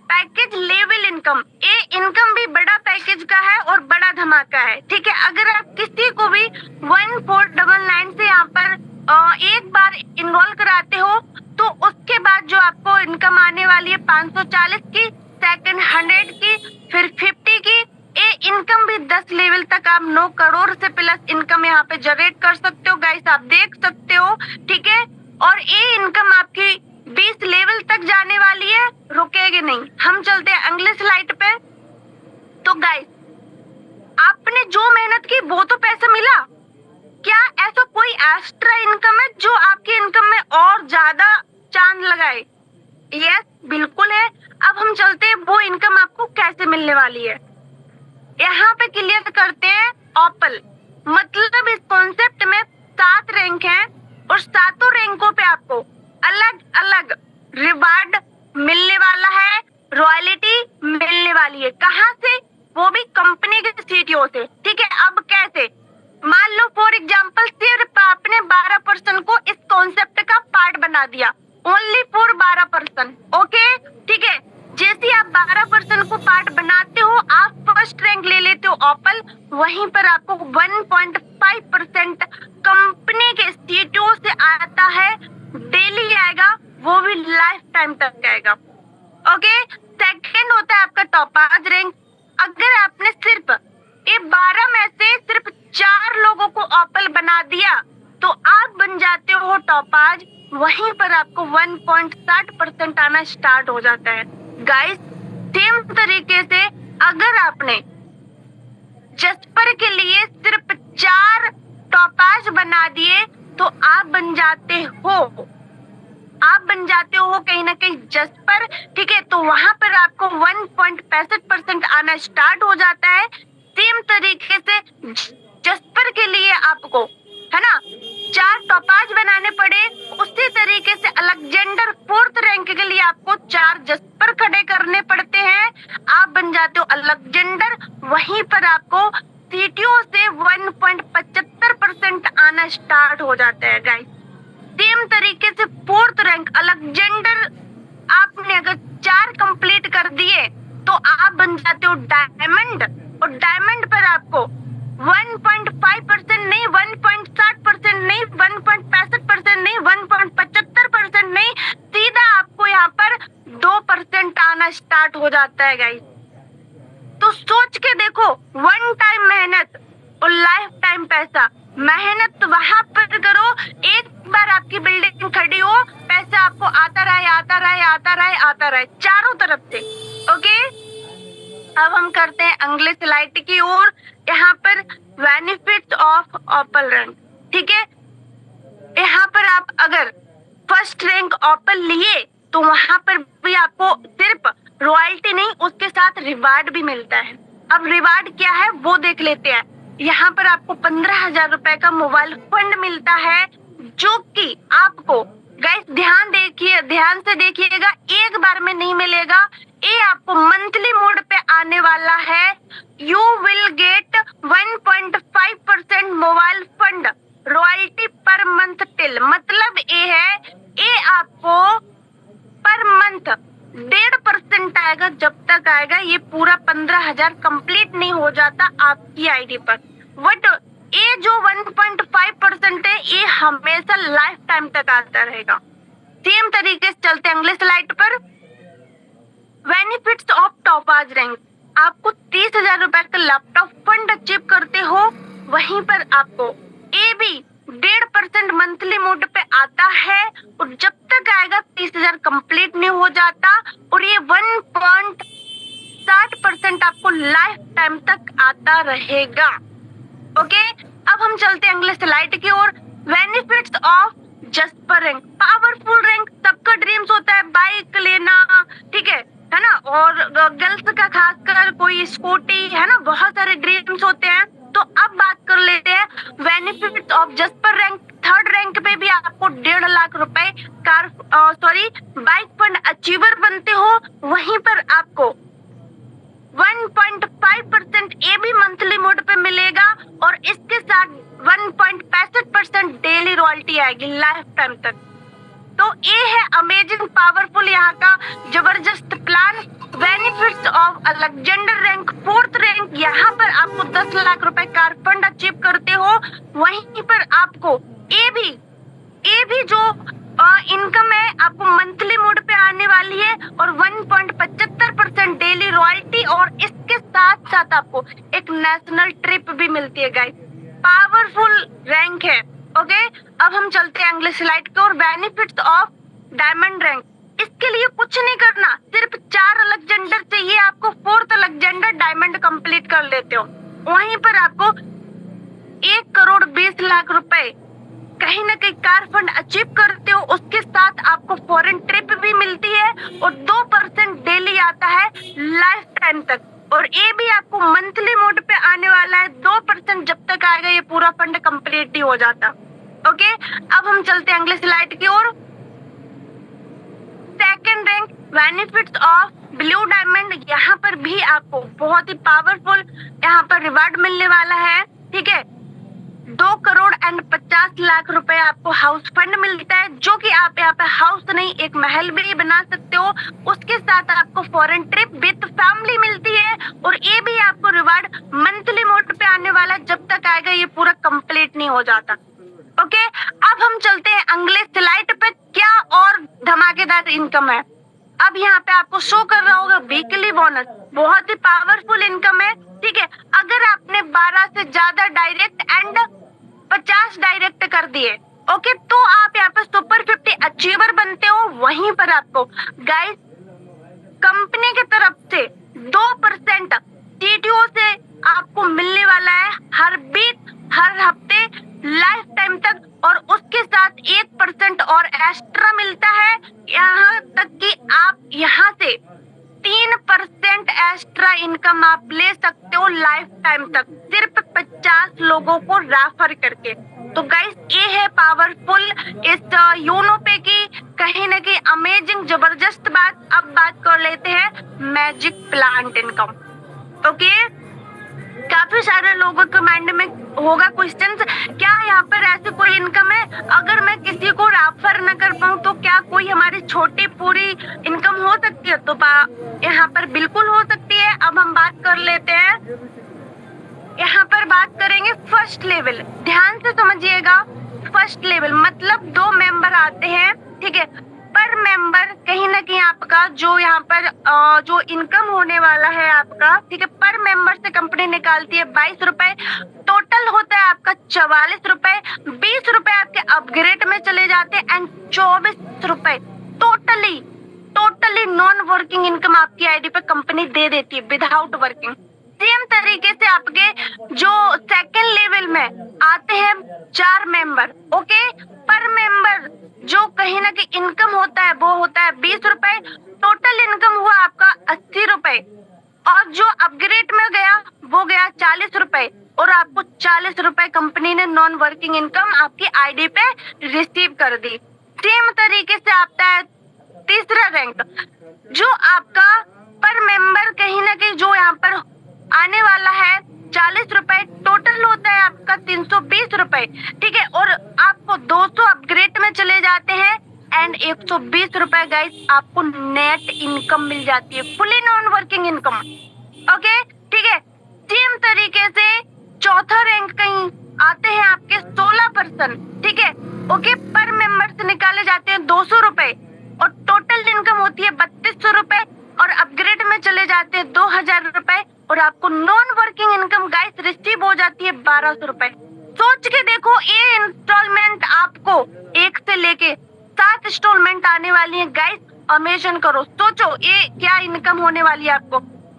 पैकेज लेवल इनकम। ये इनकम भी बड़ा पैकेज का है और बड़ा धमाका है, ठीक है। अगर आप किसी को भी 1499 से यहाँ पर एक बार इनरोल कराते हो तो उसके बाद जो आपको इनकम आने वाली है 540 की, सेकंड 100 की, फिर 50 की। ये इनकम भी 10 लेवल तक आप 9 करोड़ से प्लस इनकम यहाँ पे जनरेट कर सकते हो। गाइस आप देख सकते हो, ठीक है, और ये इनकम आपकी 20 लेवल तक जाने वाली है, रुकेगी नहीं। हम चलते हैं अगले स्लाइड पे। तो गाइस, आपने जो मेहनत की वो तो पैसा मिला, क्या ऐसा कोई एक्स्ट्रा इनकम है जो आपकी इनकम में और ज्यादा चांद लगाए? यस, बिल्कुल है। अब हम चलते हैं वो इनकम आपको कैसे मिलने वाली है। यहाँ पे क्लियर करते हैं ऑपल, मतलब इस कॉन्सेप्ट में 7 रैंक हैं और 7 रैंकों पे आपको अलग अलग रिवार्ड मिलने वाला है, रॉयल्टी मिलने वाली है। कहाँ से? वो भी कंपनी के सीटीओ से। ठीक है, अब कैसे? मान लो फॉर एग्जाम्पल सिर्फ आपने 12% को इस कॉन्सेप्ट का पार्ट बना दिया, ओनली फॉर 12%। ओके, ठीक है, जैसे आप 12% को पार्ट बनाते हो, आप फर्स्ट रैंक ले लेते हो ओपल, वहीं पर आपको 1.5% कंपनी के सीटीओ से आता है, डेली आएगा, वो भी लाइफ टाइम तक आएगा। ओके, सेकंड होता है आपका टॉपाज रैंक। अगर आपने सिर्फ ये 12 में से सिर्फ 4 लोगों को ओपल बना दिया तो आप बन जाते हो टॉपाज, वहीं पर आपको 1.60% आना स्टार्ट हो जाता है। गाइस, सेम तरीके से अगर आपने जस्पर के लिए सिर्फ 4 टॉपाज बना दिए तो आप बन जाते हो कहीं ना कहीं जस्पर। ठीक है, तो वहां पर आपको 1.65% आना स्टार्ट हो जाता है। सेम तरीके से जस्पर के लिए आपको, है ना, 4 टॉपाज बनाने पड़े, उसी तरीके से अलेक्जेंडर 4th रैंक के लिए आपको 4 जस्पर खड़े करने पड़ते हैं, आप बन जाते हो अलेक्जेंडर। वहीं पर आपको सीटीओ से 1.75% आना स्टार्ट हो जाता है गाइस। सेम तरीके से 4th रैंक अलेक्जेंडर आपने अगर 4 कंप्लीट कर दिए तो आप बन जाते हो डायमंड, और डायमंड पर आपको 1.5% नहीं, 1.60% नहीं, 1.65% नहीं, 1.75% नहीं, सीधा आपको यहाँ पर 2% आना स्टार्ट हो जाता है गाइस। तो सोच के देखो, 1 टाइम मेहनत और लाइफ टाइम पैसा। मेहनत वहां पर करो, एक बार आपकी बिल्डिंग खड़ी हो, पैसा आपको आता रहे चारों तरफ से। ओके, अब हम करते हैं अगले स्लाइड की ओर। यहाँ पर बेनिफिट्स ऑफ ओपल रैंक। ठीक है, यहाँ पर आप अगर फर्स्ट रैंक ओपल लिए तो वहां पर भी आपको सिर्फ रॉयल्टी नहीं, उसके साथ रिवार्ड भी मिलता है। अब रिवार्ड क्या है वो देख लेते हैं। यहाँ पर आपको 15,000 रुपए का मोबाइल फंड मिलता है, जो कि आपको गाइस ध्यान से देखिएगा, एक बार में नहीं मिलेगा, ये आपको मंथली मोड पे आने वाला है। You will get 1.5% mobile fund royalty per month till, मतलब ये है, ये आपको पर मंथ 1.5% आएगा, जब तक आएगा ये पूरा 15,000 कंप्लीट नहीं हो जाता आपकी आईडी पर। बट ये जो 1.5% है, ये हमेशा लाइफ टाइम तक आता रहेगा। सेम तरीके से चलते हैं अगले स्लाइड पर। Benefits of topaz rank. आपको 30,000 रुपए का लैपटॉप फंड अचीव करते हो, वहीं पर आपको ये भी 1.5% मंथली मोड पे आता है, और जब तक आएगा 30,000 कंप्लीट नहीं हो जाता, और ये 1.60% आपको लाइफ टाइम तक आता रहेगा। ओके, अब हम चलते हैं अगले स्लाइड की ओर। Benefits of jasper rank. Powerful rank, सबका ड्रीम्स होता है बाइक लेना, ठीक है ना, और गर्ल्स का खासकर कोई स्कूटी, है ना, बहुत सारे ड्रीम्स होते हैं। तो अब बात कर लेते हैं benefits of jasper rank. 3rd rank पे भी आपको 1.5 लाख रुपए बाइक फंड अचीवर बनते हो, वहीं पर आपको 1.5% ये भी मंथली मोड पे मिलेगा, और इसके साथ 1.65% डेली रॉयल्टी आएगी लाइफ टाइम तक। तो ये है अमेजिंग पावरफुल यहाँ का जबरदस्त plan. Benefits of Alexander rank 4th rank, यहाँ पर आपको 10 लाख रुपए कार फंड अचीव करते हो, वहीं पर आपको ये भी जो इनकम है आपको मंथली मोड पे आने वाली है, और 1.75% डेली रॉयल्टी, और इसके साथ साथ आपको एक नेशनल ट्रिप भी मिलती है गाइस। पावरफुल रैंक है। ओके, अब हम चलते हैं अगले स्लाइड की ओर। Benefits of diamond rank. इसके लिए कुछ नहीं करना, सिर्फ 4 अलेक्जेंडर चाहिए आपको, 4th अलेक्जेंडर डायमंड कंप्लीट कर लेते हो, वहीं पर आपको 1,20,00,000 रुपए कहीं ना कहीं कार फंड अचीव करते हो, उसके साथ आपको फॉरेन ट्रिप भी मिलती है, और 2% डेली आता है लाइफ टाइम तक, और ये भी आपको मंथली मोड पे आने वाला है। 2% जब तक आएगा ये पूरा फंड कंप्लीट ही हो जाता। ओके, अब हम चलते हैं अगले स्लाइड की ओर। Second rank benefits of blue diamond, यहाँ पर भी आपको बहुत ही पावरफुल यहाँ पर रिवार्ड मिलने वाला है। ठीक है, 2,50,00,000 रुपए आपको हाउस फंड मिलता है, जो कि आप यहाँ पे हाउस नहीं एक महल भी बना सकते हो। उसके साथ आपको फॉरेन ट्रिप विद फैमिली मिलती है, और ये भी आपको रिवार्ड मंथली मोड पे आने वाला, जब तक आएगा ये पूरा कंप्लीट नहीं हो जाता। ओके, अब हम चलते हैं अगले स्लाइड पे, क्या और धमाकेदार इनकम है। अब यहाँ पे आपको शो कर रहा होगा वीकली बोनस, बहुत ही पावरफुल इनकम है। ठीक है, अगर आपने 12 से ज्यादा डायरेक्ट एंड 50 डायरेक्ट कर दिए, ओके, तो आप यहाँ पे सुपर 50 अचीवर बनते हो। वहीं पर आपको गाइस कंपनी की तरफ से 2% टीटीओ से आपको मिलने वाला है हर वीक, हर हफ्ते, लाइफ टाइम तक, और उसके साथ 1% और एक्स्ट्रा मिलता है। यहाँ तक कि आप यहाँ से 3% एक्स्ट्रा इनकम आप ले सकते हो लाइफ टाइम तक, सिर्फ 50 लोगों को रेफर करके। तो गाइस ये है पावरफुल इस यूनो पे की कहीं ना कहीं अमेजिंग जबरदस्त बात। अब बात कर लेते हैं मैजिक प्लांट इनकम। ओके, काफी सारे लोगों के माइंड में होगा क्वेश्चन, क्या यहाँ पर ऐसी कोई इनकम है, अगर मैं किसी को रेफर न कर पाऊँ तो क्या कोई हमारी छोटी पूरी इनकम हो सकती है? तो यहाँ पर बिल्कुल हो सकती है। अब हम बात कर लेते हैं, यहाँ पर बात करेंगे फर्स्ट लेवल। ध्यान से समझिएगा, फर्स्ट लेवल मतलब 2 मेंबर आते हैं। ठीक है, पर मेंबर कहीं ना कहीं आपका जो यहाँ पर जो इनकम होने वाला है आपका, ठीक है, पर मेंबर से कंपनी निकालती है 22 रुपए, टोटल होता है आपका 44 रुपए। 20 रुपए आपके अपग्रेड में चले जाते हैं एंड 24 रुपए टोटली नॉन वर्किंग इनकम आपकी आईडी पे कंपनी दे देती है विदाउट वर्किंग। सेम तरीके से आपके जो सेकंड लेवल में आते हैं 4 मेंबर, ओके, पर मेंबर जो कहीं ना कहीं इनकम होता है वो होता है 20 रुपए, टोटल इनकम हुआ आपका 80 रुपए, और जो अपग्रेड में गया वो गया 40 रुपए, और आपको 40 रुपए कंपनी ने नॉन वर्किंग इनकम आपकी आईडी पे रिसीव कर दी। सेम तरीके से आता है तीसरा रैंक, जो आपका पर मेंबर कहीं ना कहीं जो यहाँ पर आने वाला है 40 रुपए, टोटल होता है आपका 320 रुपए। ठीक है, और आपको 200 अपग्रेड में चले जाते हैं एंड 120 रुपए गाइस आपको नेट इनकम मिल जाती है, fully non working income. Okay, ठीक है, सेम तरीके से चौथा रैंक कहीं आते हैं आपके 16%। ठीक है, ओके, पर मेंबर से निकाले जाते हैं 200 रुपए, और टोटल इनकम होती है 3200 रुपए, और अपग्रेड में चले जाते हैं 2000 रुपए, और आपको non working income guys receive हो जाती है 1200 रुपए। सोच के देखो, ये इंस्टॉलमेंट आपको 1 से लेके 7 इंस्टॉलमेंट आने वाली है गाइस। अमेजन करो, सोचो ये क्या इनकम होने वाली है आपको।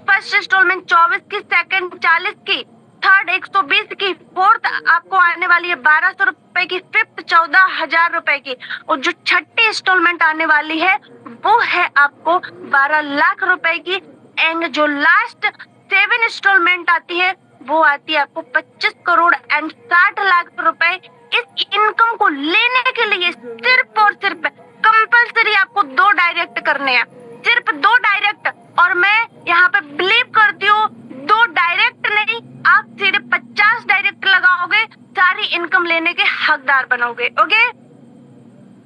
फर्स्ट इंस्टॉलमेंट 24 की, सेकंड 40 की, थर्ड 120 की, फोर्थ आपको आने वाली है 1200 रुपए की, फिफ्थ 14,000 रुपए की, और जो छठी इंस्टॉलमेंट आने वाली है वो है आपको 12 लाख रुपए की, एंड जो लास्ट 7 इंस्टॉलमेंट आती है वो आती है आपको 25 करोड़ एंड 60 लाख रुपए। इस इनकम को लेने के लिए सिर्फ और सिर्फ कंपल्सरी आपको 2 डायरेक्ट करने हैं, सिर्फ 2 डायरेक्ट, और मैं यहाँ पे बिलीव करती हूँ 2 डायरेक्ट नहीं, आप सिर्फ 50 डायरेक्ट लगाओगे, सारी इनकम लेने के हकदार बनोगे। ओके,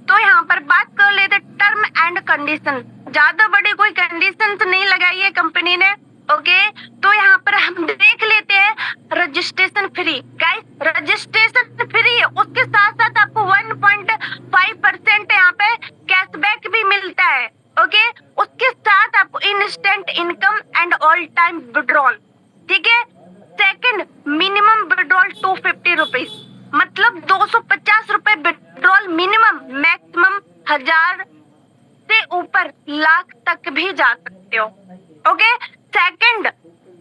तो यहाँ पर बात कर लेते टर्म एंड कंडीशन। ज्यादा बड़ी कोई कंडीशंस नहीं लगाई है कंपनी ने। ओके, तो यहाँ पर हम देख लेते हैं registration free. Guys registration free है, उसके साथ साथ आपको 1.5% यहाँ पे कैशबैक भी मिलता है। ओके, उसके साथ आपको instant income and all time withdrawal. ठीक है, सेकंड मिनिमम विड्रॉल 250 रुपीज, मतलब 250 रुपए विड्रॉल मिनिमम, मैक्सिमम 1000 से ऊपर लाख तक भी जा सकते हो। ओके, सेकंड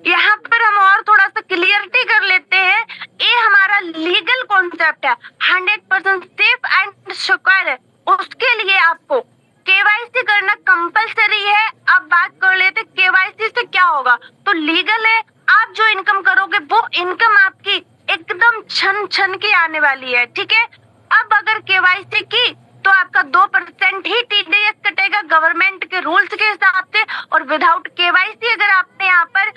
यहाँ पर हम और थोड़ा सा क्लियरिटी कर लेते हैं, ये हमारा लीगल कॉन्सेप्ट है, 100% सेफ एंड सिक्योर है, उसके लिए आपको केवाईसी करना कंपलसरी है। अब बात कर लेते केवाईसी से क्या होगा, तो लीगल है, आप जो इनकम करोगे वो इनकम आपकी एकदम छन छन के आने वाली है। ठीक है, अब अगर केवाईसी की तो आपका 2% ही TDS कटेगा गवर्नमेंट के रूल्स के हिसाब से, और विदाउट KYC अगर आपने यहाँ पर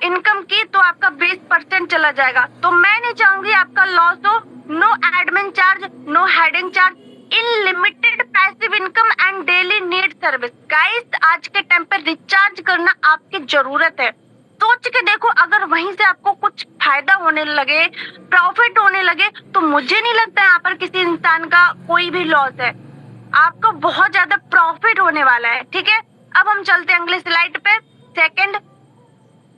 इनकम की तो आपका 20% चला जाएगा। तो मैं नहीं चाहूंगी आपका लॉस हो। No admin charge, no heading charge, unlimited passive income and daily need service. Guys आज के टाइम पे रिचार्ज करना आपकी जरूरत है। सोच के देखो, अगर वहीं से आपको कुछ फायदा होने लगे, प्रॉफिट होने लगे, तो मुझे नहीं लगता यहाँ पर किसी इंसान का कोई भी लॉस है। आपको बहुत ज्यादा प्रॉफिट होने वाला है। ठीक है, अब हम चलते हैं अगले स्लाइड पे। सेकंड,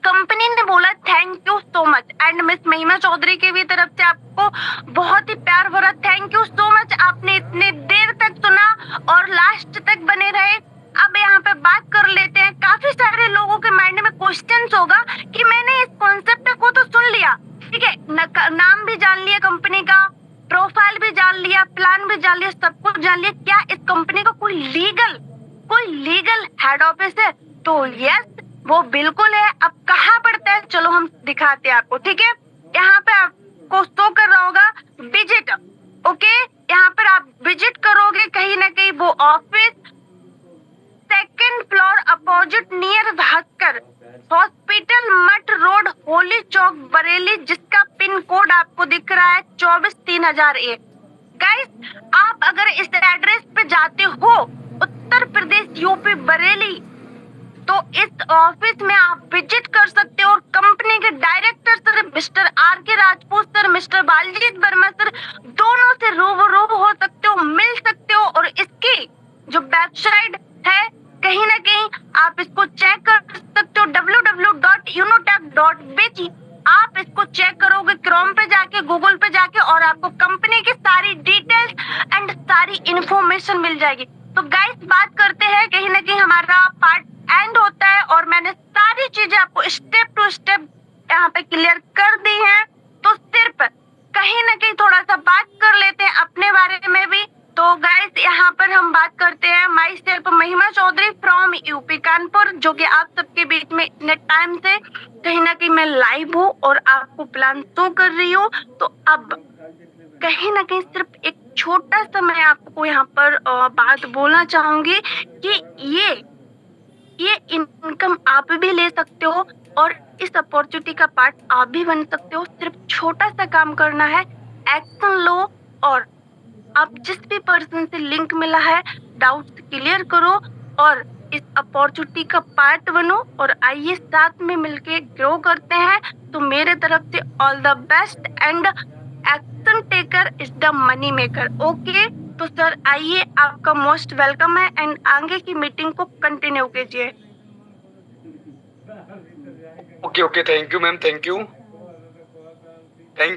कंपनी ने बोला thank you so much, and miss महिमा चौधरी की भी तरफ से आपको बहुत ही प्यार भरा थैंक यू सो मच। आपने इतने देर तक सुना और लास्ट तक बने रहे। अब यहाँ पे बात कर लेते हैं। काफी सारे लोगों के माइंड में क्वेश्चंस होगा कि मैंने इस कॉन्सेप्ट को तो सुन लिया, ठीक है, नाम भी जान लिया कंपनी का, प्रोफाइल भी जान लिया, प्लान भी जान लिया, सब कुछ जान लिया, क्या इस कंपनी का कोई लीगल हेड ऑफिस है? तो यस, वो बिल्कुल है। अब कहाँ पड़ता है, चलो हम दिखाते हैं आपको। ठीक है, यहाँ पे आपको शो कर रहा होगा विजिट। ओके, यहाँ पर आप विजिट करोगे कहीं ना कहीं वो office, second floor opposite near Bhaskar hospital, मट रोड, होली चौक, बरेली, जिसका पिन कोड आपको दिख रहा है 24-3001। गाइस, आप अगर इस एड्रेस पे जाते हो, उत्तर प्रदेश यूपी बरेली, तो इस ऑफिस में आप विजिट कर सकते हो। कंपनी के director sir mister RK Rajput sir, mister Baljeet Verma sir, दोनों से रूबरू हो सकते हो, मिल सकते हो। और इसकी जो वेबसाइट है, कहीं ना कहीं आप इसको चेक कर सकते हो, www.unotech.biz। आप इसको चेक करोगे क्रोम पे जाके, गूगल पे जाके, और आपको कंपनी की सारी डिटेल्स एंड सारी इंफॉर्मेशन मिल जाएगी। तो गाइस, बात करते हैं, कहीं ना कहीं हमारा पार्ट एंड होता है और मैंने सारी चीजें आपको स्टेप टू स्टेप यहाँ पे क्लियर कर दी हैं। तो सिर्फ कहीं ना कहीं थोड़ा सा बात कर लेते हैं अपने बारे में भी। तो गाइस, यहाँ पर हम बात करते हैं माई सेल्फ महिमा चौधरी फ्रॉम यूपी कानपुर, जो कि आप सबके बीच में इतने टाइम से कहीं ना कहीं मैं लाइव हूँ और आपको प्लान शो कर रही हूँ। तो अब कहीं ना कहीं सिर्फ एक छोटा सा मैं आपको यहाँ पर बात बोलना चाहूंगी कि ये इनकम आप भी ले सकते हो और इस अपॉर्चुनिटी का पार्ट आप भी बन सकते हो। सिर्फ छोटा सा काम करना है, एक्शन लो, और आप जिस भी पर्सन से लिंक मिला है डाउट्स क्लियर करो और इस अपॉर्चुनिटी का पार्ट बनो, और आइए साथ में मिलके ग्रो करते हैं। तो मेरे तरफ से all the best, and action taker is the money maker. Okay, तो सर आइए, आपका मोस्ट वेलकम है, एंड आगे की मीटिंग को कंटिन्यू कीजिए। Okay, thank you ma'am, thank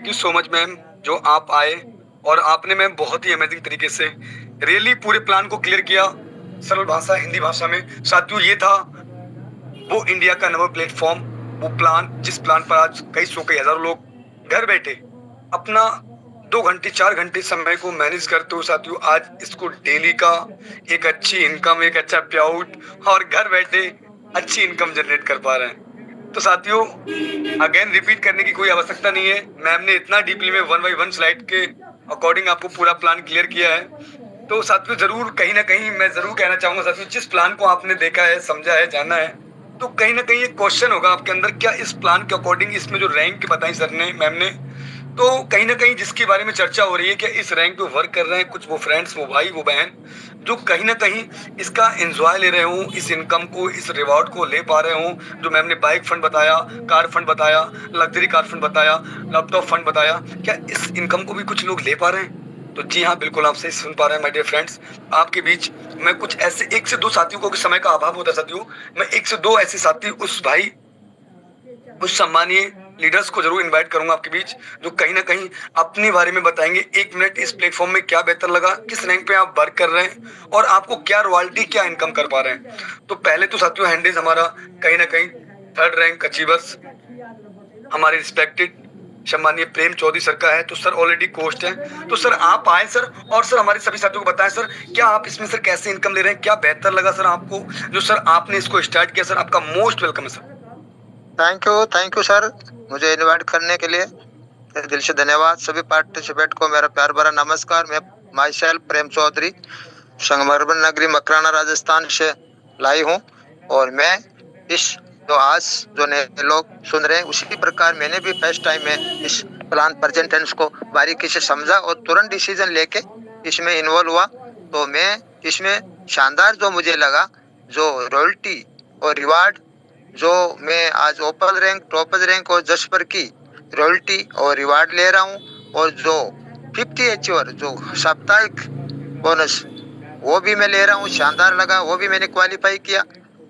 you so much ma'am, जो आप आए और आपने मैम बहुत ही अमेजिंग तरीके से रियली पूरे प्लान को क्लियर किया, सरल भाषा हिंदी भाषा में। साथियों, ये था वो इंडिया का नंबर प्लेटफॉर्म, वो प्लान जिस प्लान पर आज कई हजारों लोग घर बैठे अपना 2 घंटे 4 घंटे समय को मैनेज करते हो। साथियों, आज इसको डेली का एक अच्छी इनकम, एक अच्छा पे आउट और घर बैठे अच्छी इनकम जनरेट कर पा रहे हैं। तो साथियों, अगेन रिपीट करने की कोई आवश्यकता नहीं है। मैम ने इतना डीपली में 1 by 1 स्लाइड के अकॉर्डिंग आपको पूरा प्लान क्लियर किया है। तो साथियों, जरूर कहीं ना कहीं मैं जरूर कहना चाहूंगा साथियों, जिस प्लान को आपने देखा है, समझा है, जाना है, तो कहीं ना कहीं एक क्वेश्चन होगा आपके अंदर, क्या इस प्लान के अकॉर्डिंग इसमें जो रैंक बताई सर ने, मैम ने, तो कहीं ना कहीं जिसके बारे में चर्चा हो रही है कि इस रैंक पे वर्क कर रहे हैं कुछ वो फ्रेंड्स, वो भाई, वो बहन, जो कहीं ना कहीं इसका एंजॉय ले रहे हो, इस इनकम को, इस रिवॉर्ड को ले पा रहे हो। जो मैम ने बाइक फंड बताया, कार फंड बताया, लग्जरी कार फंड बताया, लैपटॉप फंड बताया, क्या इस इनकम को भी कुछ लोग ले पा रहे हैं? तो जी हाँ, बिल्कुल आप सही सुन पा रहे हैं माय डियर फ्रेंड्स। आपके बीच मैं कुछ ऐसे 1 से 2 साथियों को, समय का अभाव होता है साथियों, मैं 1 से 2 ऐसे साथी, उस भाई, उस सम्मानीय लीडर्स को जरूर इनवाइट करूंगा आपके बीच, जो कहीं ना कहीं अपने बारे में बताएंगे। 1 मिनट इस प्लेटफॉर्म में क्या बेहतर लगा, किस रैंक पे आप वर्क कर रहे हैं और आपको क्या रॉयल्टी, क्या इनकम कर पा रहे हैं। तो पहले तो साथियों, हैंडीज हमारा कहीं ना कहीं 3rd रैंक अचीवर्स हमारे रिस्पेक्टेड सम्मानीय प्रेम चौधरी सर का है। तो सर ऑलरेडी कोस्ट है, तो सर आप आए सर, और सर हमारे सभी साथियों को बताएं सर, क्या आप इसमें सर कैसे इनकम ले रहे हैं, क्या बेहतर लगा सर आपको, जो सर आपने इसको स्टार्ट किया। सर आपका मोस्ट वेलकम है सर। थैंक यू सर, मुझे इनवाइट करने के लिए दिल से धन्यवाद। सभी पार्टिसिपेंट को मेरा प्यार भरा नमस्कार। मैं माई सेल्फ प्रेम चौधरी, संगमरमर नगरी मकराना राजस्थान से लाई हूँ। और मैं इस जो आज जो नए लोग सुन रहे हैं उसी प्रकार मैंने भी फर्स्ट टाइम में इस प्लान प्रेजेंट टेंस को बारीकी से समझा और तुरंत डिसीजन लेके इसमें इन्वॉल्व हुआ। तो मैं इसमें शानदार जो मुझे लगा, जो रॉयल्टी और रिवार्ड जो मैं आज ओपल रैंक, टॉपज रैंक और जसपर की रॉयल्टी और रिवार्ड ले रहा हूँ, और जो 50 अचीवर जो साप्ताहिक बोनस वो भी मैं ले रहा हूँ, शानदार लगा, वो भी मैंने क्वालिफाई किया।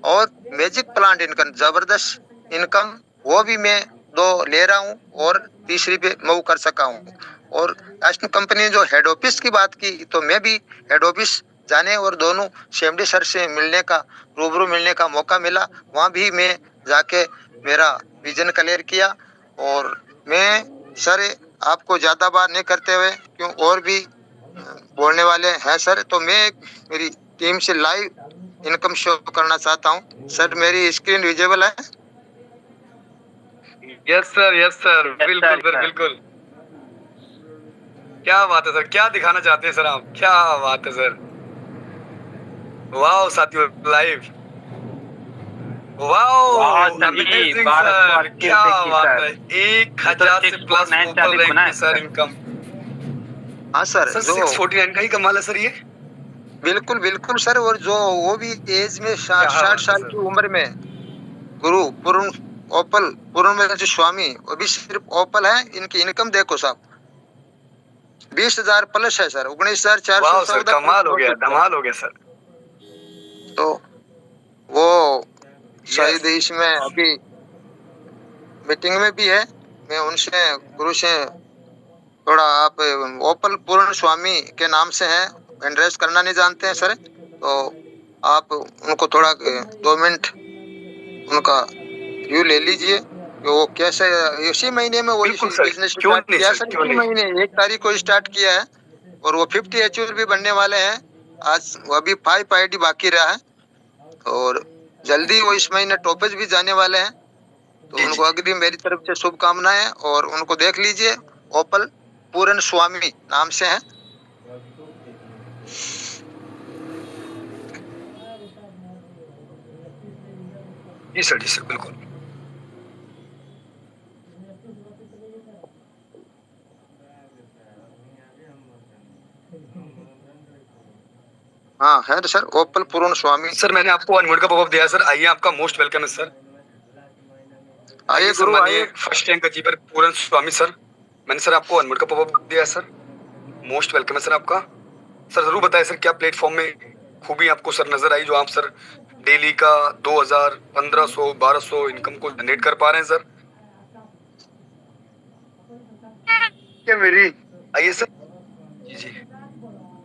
और मैजिक प्लांट इनकम जबरदस्त इनकम वो भी मैं 2 ले रहा हूँ और तीसरी पे मूव कर सका हूँ। और एस्टन कंपनी ने जो हेड ऑफिस की बात की, तो मैं भी हेड ऑफिस जाने और दोनों सीएमडी सर से मिलने का, रूबरू मिलने का मौका मिला। वहाँ भी मैं जाके मेरा विजन क्लियर किया। और मैं सर आपको ज्यादा बात नहीं करते हुए, क्यों और भी बोलने वाले हैं सर, तो मैं मेरी टीम से लाइव इनकम शो करना चाहता हूँ। सर मेरी स्क्रीन विजिबल है? यस सर, बिल्कुल सर, बिल्कुल। क्या बात है सर, क्या दिखाना चाहते हैं सर आप? क्या बात है सर, वाह साथियों, लाइव, वाह अमेजिंग सर, क्या बात है। 1000 से प्लस ओपन रैंक में सर इनकम। हाँ सर, सर जो 649 का ही कमाल है सर ये। बिल्कुल बिल्कुल सर, और जो वो भी एज में 60 साल की उम्र में गुरु पूर्ण ओपल पूर्ण स्वामी, वो भी सिर्फ ओपल है। इनकी इनकम देखो साहब, 20,000 प्लस है सर, 19,414। कमाल हो गया, धमाल हो गया सर। तो वो शायद इसमें अभी मीटिंग में भी है, मैं उनसे गुरु से थोड़ा, आप ओपल पूर्ण स्वामी के नाम से हैं, एड्रेस करना नहीं जानते हैं सर, तो आप उनको थोड़ा 2 मिनट उनका व्यू ले लीजिए कि वो कैसे इसी महीने में वो बिजनेस स्टार्ट किया सर, इसी महीने 1 तारीख को स्टार्ट किया है, और वो 50 एचयूर भी बनने वाले हैं। आज वो अभी 5 आईडी बाकी रहा है, और जल्दी वो इस महीने टॉपेज भी जाने वाले हैं। तो उनको अग्रिम मेरी तरफ से शुभकामनाएं, और उनको देख लीजिए, ओपल पूर्ण स्वामी नाम से है। जी सर, बिल्कुल। हाँ है सर, ओपल पूर्ण स्वामी। सर मैंने आपको अनमोड का पॉपअप दिया सर, आइए, आपका मोस्ट वेलकम है सर। आइए गुरु, आइए। फर्स्ट रैंक अचीवर पूर्ण स्वामी सर, मैंने सर आपको अनमोड का पॉपअप दिया सर, मोस्ट वेलकम है सर आपका। सर जरूर बताएं सर, क्या प्लेटफॉर्म में खूबी आपको सर नजर आई, जो आप सर डेली का 2000, 1500, 1200 इनकम को जनरेट कर पा रहे हैं सर? क्या मेरी? आइए सर। जी जी,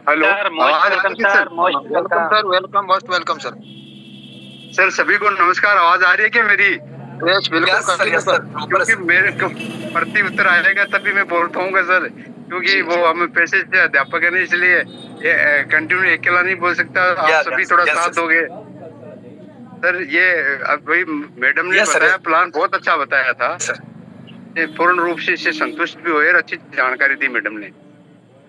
hello sir, most welcome sir. Sir सभी को नमस्कार, आवाज आ रही है क्या मेरी? यस बिल्कुल यस सर, क्योंकि मेरे को प्रति उत्तर आएगा तभी मैं बोलता हूँ सर, क्योंकि वो हम पैसे से अध्यापक है ना, इसलिए ये कंटिन्यू अकेला नहीं बोल सकता, आप सभी थोड़ा साथ दोगे सर। ये वही मैडम ने बताया, प्लान बहुत अच्छा बताया था, पूर्ण रूप से इससे संतुष्ट भी हुए और अच्छी जानकारी दी मैडम ने।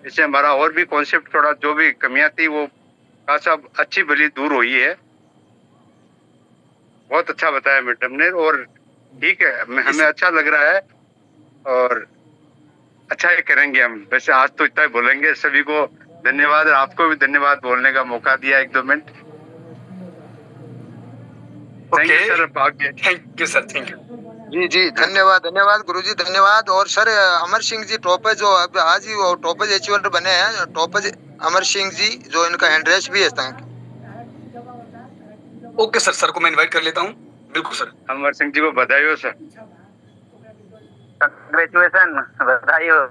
इससे हमारा और भी कॉन्सेप्ट, थोड़ा जो भी कमियां थी वो खासा अच्छी भली दूर हुई है। बहुत अच्छा बताया मैडम ने, और ठीक है, हमें अच्छा लग रहा है, और अच्छा ही करेंगे हम। वैसे आज तो इतना ही बोलेंगे। सभी को धन्यवाद, आपको भी धन्यवाद बोलने का मौका दिया 1-2 मिनट। Thank you sir, thank you sir, thank you. जी जी, धन्यवाद धन्यवाद गुरुजी, धन्यवाद। और सर अमर सिंह जी टॉपेज, जो अब आज ही वो टॉपेज अचीवर बने हैं, टॉपेज अमर सिंह जी, जो इनका एड्रेस भी है। ओके सर, सर को मैं इनवाइट कर लेता हूँ। बिल्कुल सर, अमर सिंह जी को बधाई हो सर। कंग्रेचुलेशन, बधाई हो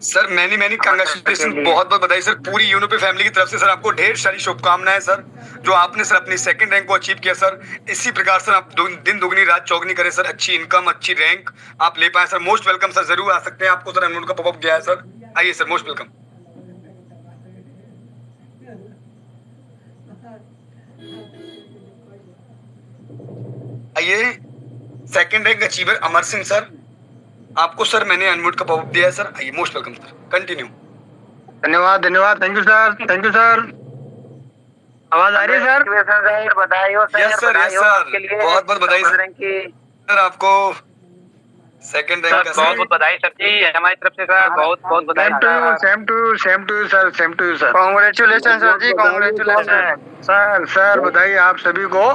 सर, मैनी कांग्रेचुलेशन, बहुत बहुत बधाई सर, पूरी यूनिपी फैमिली की तरफ से सर आपको ढेर सारी शुभकामनाएं सर, जो आपने सर अपनी सेकंड रैंक को अचीव किया सर। इसी प्रकार सर आप दिन दुगनी रात चौगनी करें सर, अच्छी इनकम, अच्छी रैंक आप ले पाए सर। मोस्ट वेलकम सर, जरूर आ सकते हैं, आपको सर अनमोल का पॉपअप गया है सर, आइए सर, मोस्ट वेलकम। आइए, second rank achiever Amar Singh sir, आपको सर मैंने अनम्यूट का पॉपअप दिया है सर, आइए, मोस्ट वेलकम सर, कंटिन्यू। धन्यवाद धन्यवाद, थैंक यू सर। आवाज आ रही है सर? सर बधाई हो सर। यस सर, बधाई हो आपके लिए। बहुत बहुत बधाई समझ रहे हैं कि सर आपको सेकंड रैंक का बहुत बहुत बधाई सर जी हमारी तरफ से सर। बहुत बहुत बधाई sir. Same to you sir. Congratulation sir ji, congratulation. Sir बधाई आप सभी को।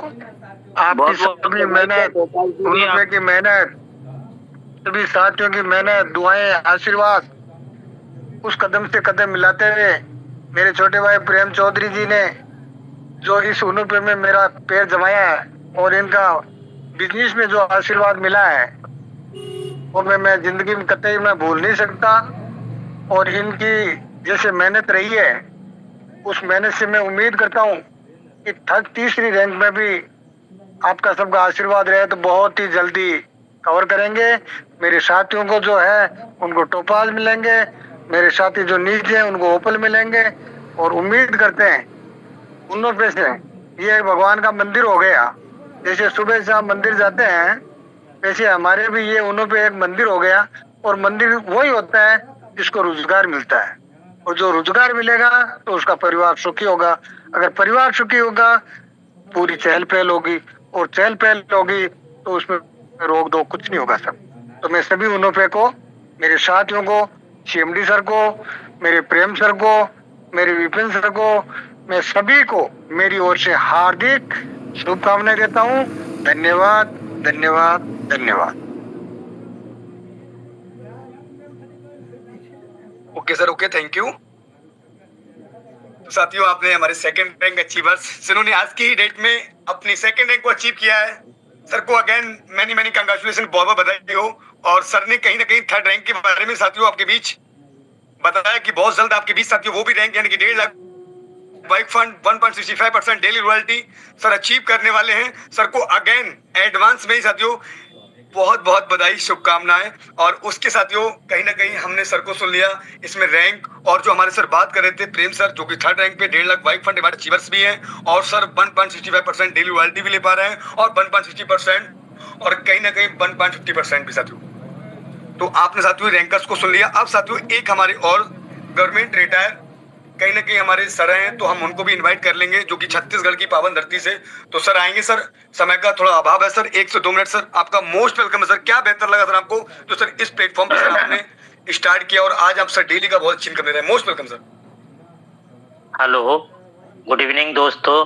आपकी बहुत-बहुत सभी मेहनत, उनपे की मेहनत, सभी साथियों की मेहनत, दुआएं, आशीर्वाद, उस कदम से कदम मिलाते हुए मेरे छोटे भाई प्रेम चौधरी जी ने जो इस उन्नति में मेरा पैर जमाया है और इनका बिजनेस में जो आशीर्वाद मिला है वो मैं जिंदगी में कतई मैं भूल नहीं सकता। और इनकी जैसे मेहनत रही है उस मेहनत से मैं उम्मीद करता हूँ कि तीसरी रैंक में भी आपका सबका आशीर्वाद रहे तो बहुत ही जल्दी कवर करेंगे। मेरे साथियों को जो है उनको टोपाज मिलेंगे, मेरे साथी जो नीचे हैं उनको ओपल मिलेंगे। और उम्मीद करते हैं उन पे से ये भगवान का मंदिर हो गया। जैसे सुबह शाम मंदिर जाते हैं वैसे हमारे भी ये उन्हों पे एक मंदिर हो गया। और मंदिर वही होता है जिसको रोजगार मिलता है, और जो रोजगार मिलेगा तो उसका परिवार सुखी होगा। अगर परिवार सुखी होगा पूरी चहल पहल होगी, और चहल पहल होगी तो उसमें रोक दो कुछ नहीं होगा सब। तो मैं सभी उन्होंने को, मेरे साथियों को, सीएमडी सर को, मेरे प्रेम सर को, मेरे विपिन सर को, मैं सभी को मेरी ओर से हार्दिक शुभकामनाएं देता हूँ। धन्यवाद धन्यवाद धन्यवाद। Okay sir, okay, thank you. तो साथियों आपने हमारे सेकंड रैंक अचीवर्स जिन्होंने आज की डेट में अपनी सेकंड रैंक को अचीव किया है, सर को अगेन मैनी मैनी कंग्रेचुलेशन, बहुत बहुत बधाई हो। और सर ने कहीं ना कहीं थर्ड रैंक के बारे में साथियों आपके बीच बताया कि बहुत जल्द आपके बीच साथियों वो भी रैंक यानी कि 1.5 lakh bike fund 1.65% daily royalty sir achieve करने वाले हैं। सर को अगेन एडवांस में ही साथियों बहुत बहुत बधाई, शुभकामनाएं। और उसके साथियों कहीं ना कहीं हमने सर को सुन लिया इसमें रैंक, और जो हमारे सर बात कर रहे थे प्रेम सर जो कि थर्ड रैंक पे 1.5 lakh bike fund award achievers भी हैं, और सर 1.65% डेली रॉयल्टी भी ले पा रहे हैं, और 1.60% और कहीं ना कहीं 1.50% भी साथियों। तो आपने साथियों रैंकर्स को सुन लिया। अब साथियों एक हमारे और गवर्नमेंट रिटायर कहीं ना कहीं हमारे सर हैं तो हम उनको भी इनवाइट कर लेंगे जो कि छत्तीसगढ़ की पावन धरती से। तो सर आएंगे, सर समय का थोड़ा अभाव है सर, 1 से 2 मिनट सर। आपका मोस्ट वेलकम है सर। क्या बेहतर लगा सर आपको जो सर इस प्लेटफॉर्म पर सर आपने स्टार्ट किया और आज आप सर डेली का बहुत अच्छी इनकम ले रहे हैं। Most welcome sir. Hello, good evening दोस्तों।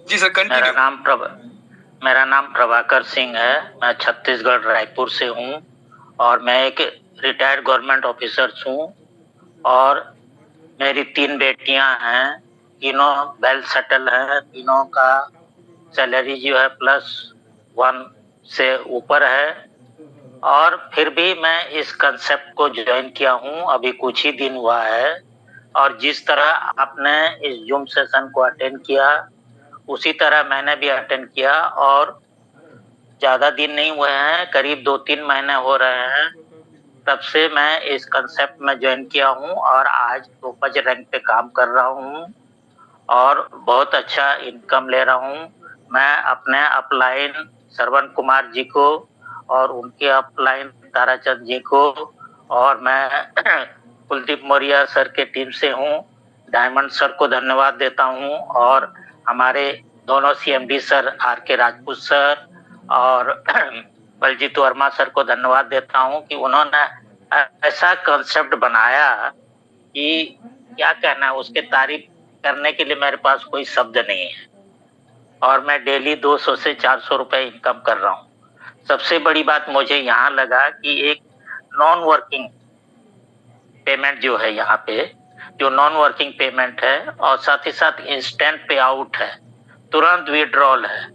जी सर कंटिन्यू। मेरा नाम प्रभाकर सिंह है। मैं छत्तीसगढ़ रायपुर से हूँ और मैं एक रिटायर्ड गवर्नमेंट ऑफिसर हूँ और मेरी 3 बेटियां हैं, तीनों वेल सेटल हैं, तीनों का सैलरी जो है +1 से ऊपर है। और फिर भी मैं इस कंसेप्ट को ज्वाइन किया हूँ, अभी कुछ ही दिन हुआ है। और जिस तरह आपने इस जूम सेशन को अटेंड किया उसी तरह मैंने भी अटेंड किया, और ज्यादा दिन नहीं हुए हैं, करीब 2-3 महीने हो रहे हैं तब से मैं इस कंसेप्ट में ज्वाइन किया हूँ और आज टॉपर रैंक पे काम कर रहा हूँ और बहुत अच्छा इनकम ले रहा हूँ। मैं अपने अपलाइन श्रवण कुमार जी को और उनके अपलाइन ताराचंद जी को, और मैं कुलदीप मौर्य सर के टीम से हूँ, डायमंड सर को धन्यवाद देता हूँ, और हमारे दोनों CMD sir R K. Rajput sir और बलजीत वर्मा सर को धन्यवाद देता हूं कि उन्होंने ऐसा कॉन्सेप्ट बनाया कि क्या कहना है, उसके तारीफ करने के लिए मेरे पास कोई शब्द नहीं है। और मैं डेली 200 से 400 रुपए इनकम कर रहा हूं। सबसे बड़ी बात मुझे यहाँ लगा कि एक नॉन वर्किंग पेमेंट जो है यहाँ पे, जो नॉन वर्किंग पेमेंट है और साथ ही साथ इंस्टेंट पे आउट है, तुरंत विड्रॉल है,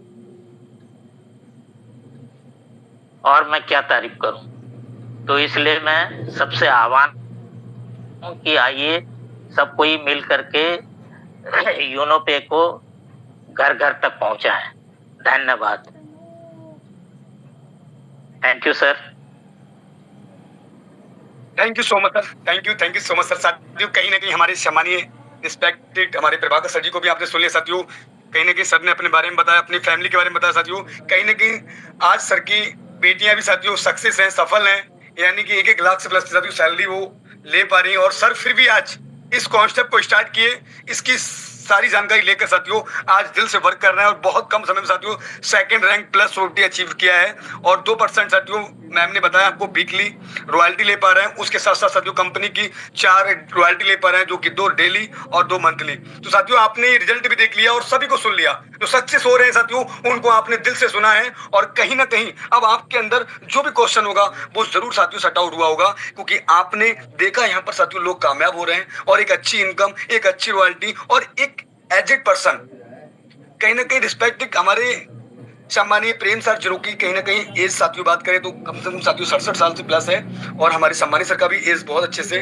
और मैं क्या तारीफ करूं। तो इसलिए मैं सबसे आह्वान कि आइए सब कोई मिल करके यूनो पे को घर घर तक पहुंचाएं। धन्यवाद। Thank you sir. Thank you so much sir. Thank you so much sir. साथियों कहीं ना कहीं हमारे सम्मानीय रिस्पेक्टेड हमारे प्रभाकर सर जी को भी आपने सुन लिया साथियों। कहीं ना कहीं सर ने अपने बारे में बताया, अपनी फैमिली के बारे में बताया साथियों। कहीं ना कहीं आज सर की बेटियां भी साथियों सक्सेस हैं, सफल हैं, यानी कि 1-1 लाख से प्लस साथियों सैलरी वो ले पा रही हैं। और सर फिर भी आज इस कॉन्सेप्ट को स्टार्ट किए, इसकी सारी जानकारी लेकर साथियों आज दिल से वर्क कर रहे हैं और बहुत कम समय में साथियों second rank plus OT achieve किया है। और 2% साथियों मैम ने बताया आपको वीकली रॉयल्टी ले पा रहे हैं। उसके साथ साथ साथियों कंपनी की 4 रॉयल्टी ले पा रहे हैं, जो कि 2 डेली और 2 मंथली। तो साथियों आपने ये रिजल्ट भी देख लिया और सभी को सुन लिया। जो सक्सेस हो रहे हैं साथियों उनको आपने दिल से सुना है और कहीं ना कहीं अब आपके अंदर जो भी क्वेश्चन होगा वो जरूर साथियों सट आउट हुआ होगा, क्योंकि आपने देखा यहाँ पर साथियों लोग कामयाब हो रहे हैं और एक अच्छी इनकम, एक अच्छी रॉयल्टी और एक एजेड पर्सन, कहीं ना कहीं रिस्पेक्टेड हमारे सम्मानीय प्रेम सर, जो कि कहीं ना कहीं एज साथियों बात करें तो कम से कम साथियों 67 साल से प्लस है और हमारे सम्मानीय सर का भी एज बहुत अच्छे से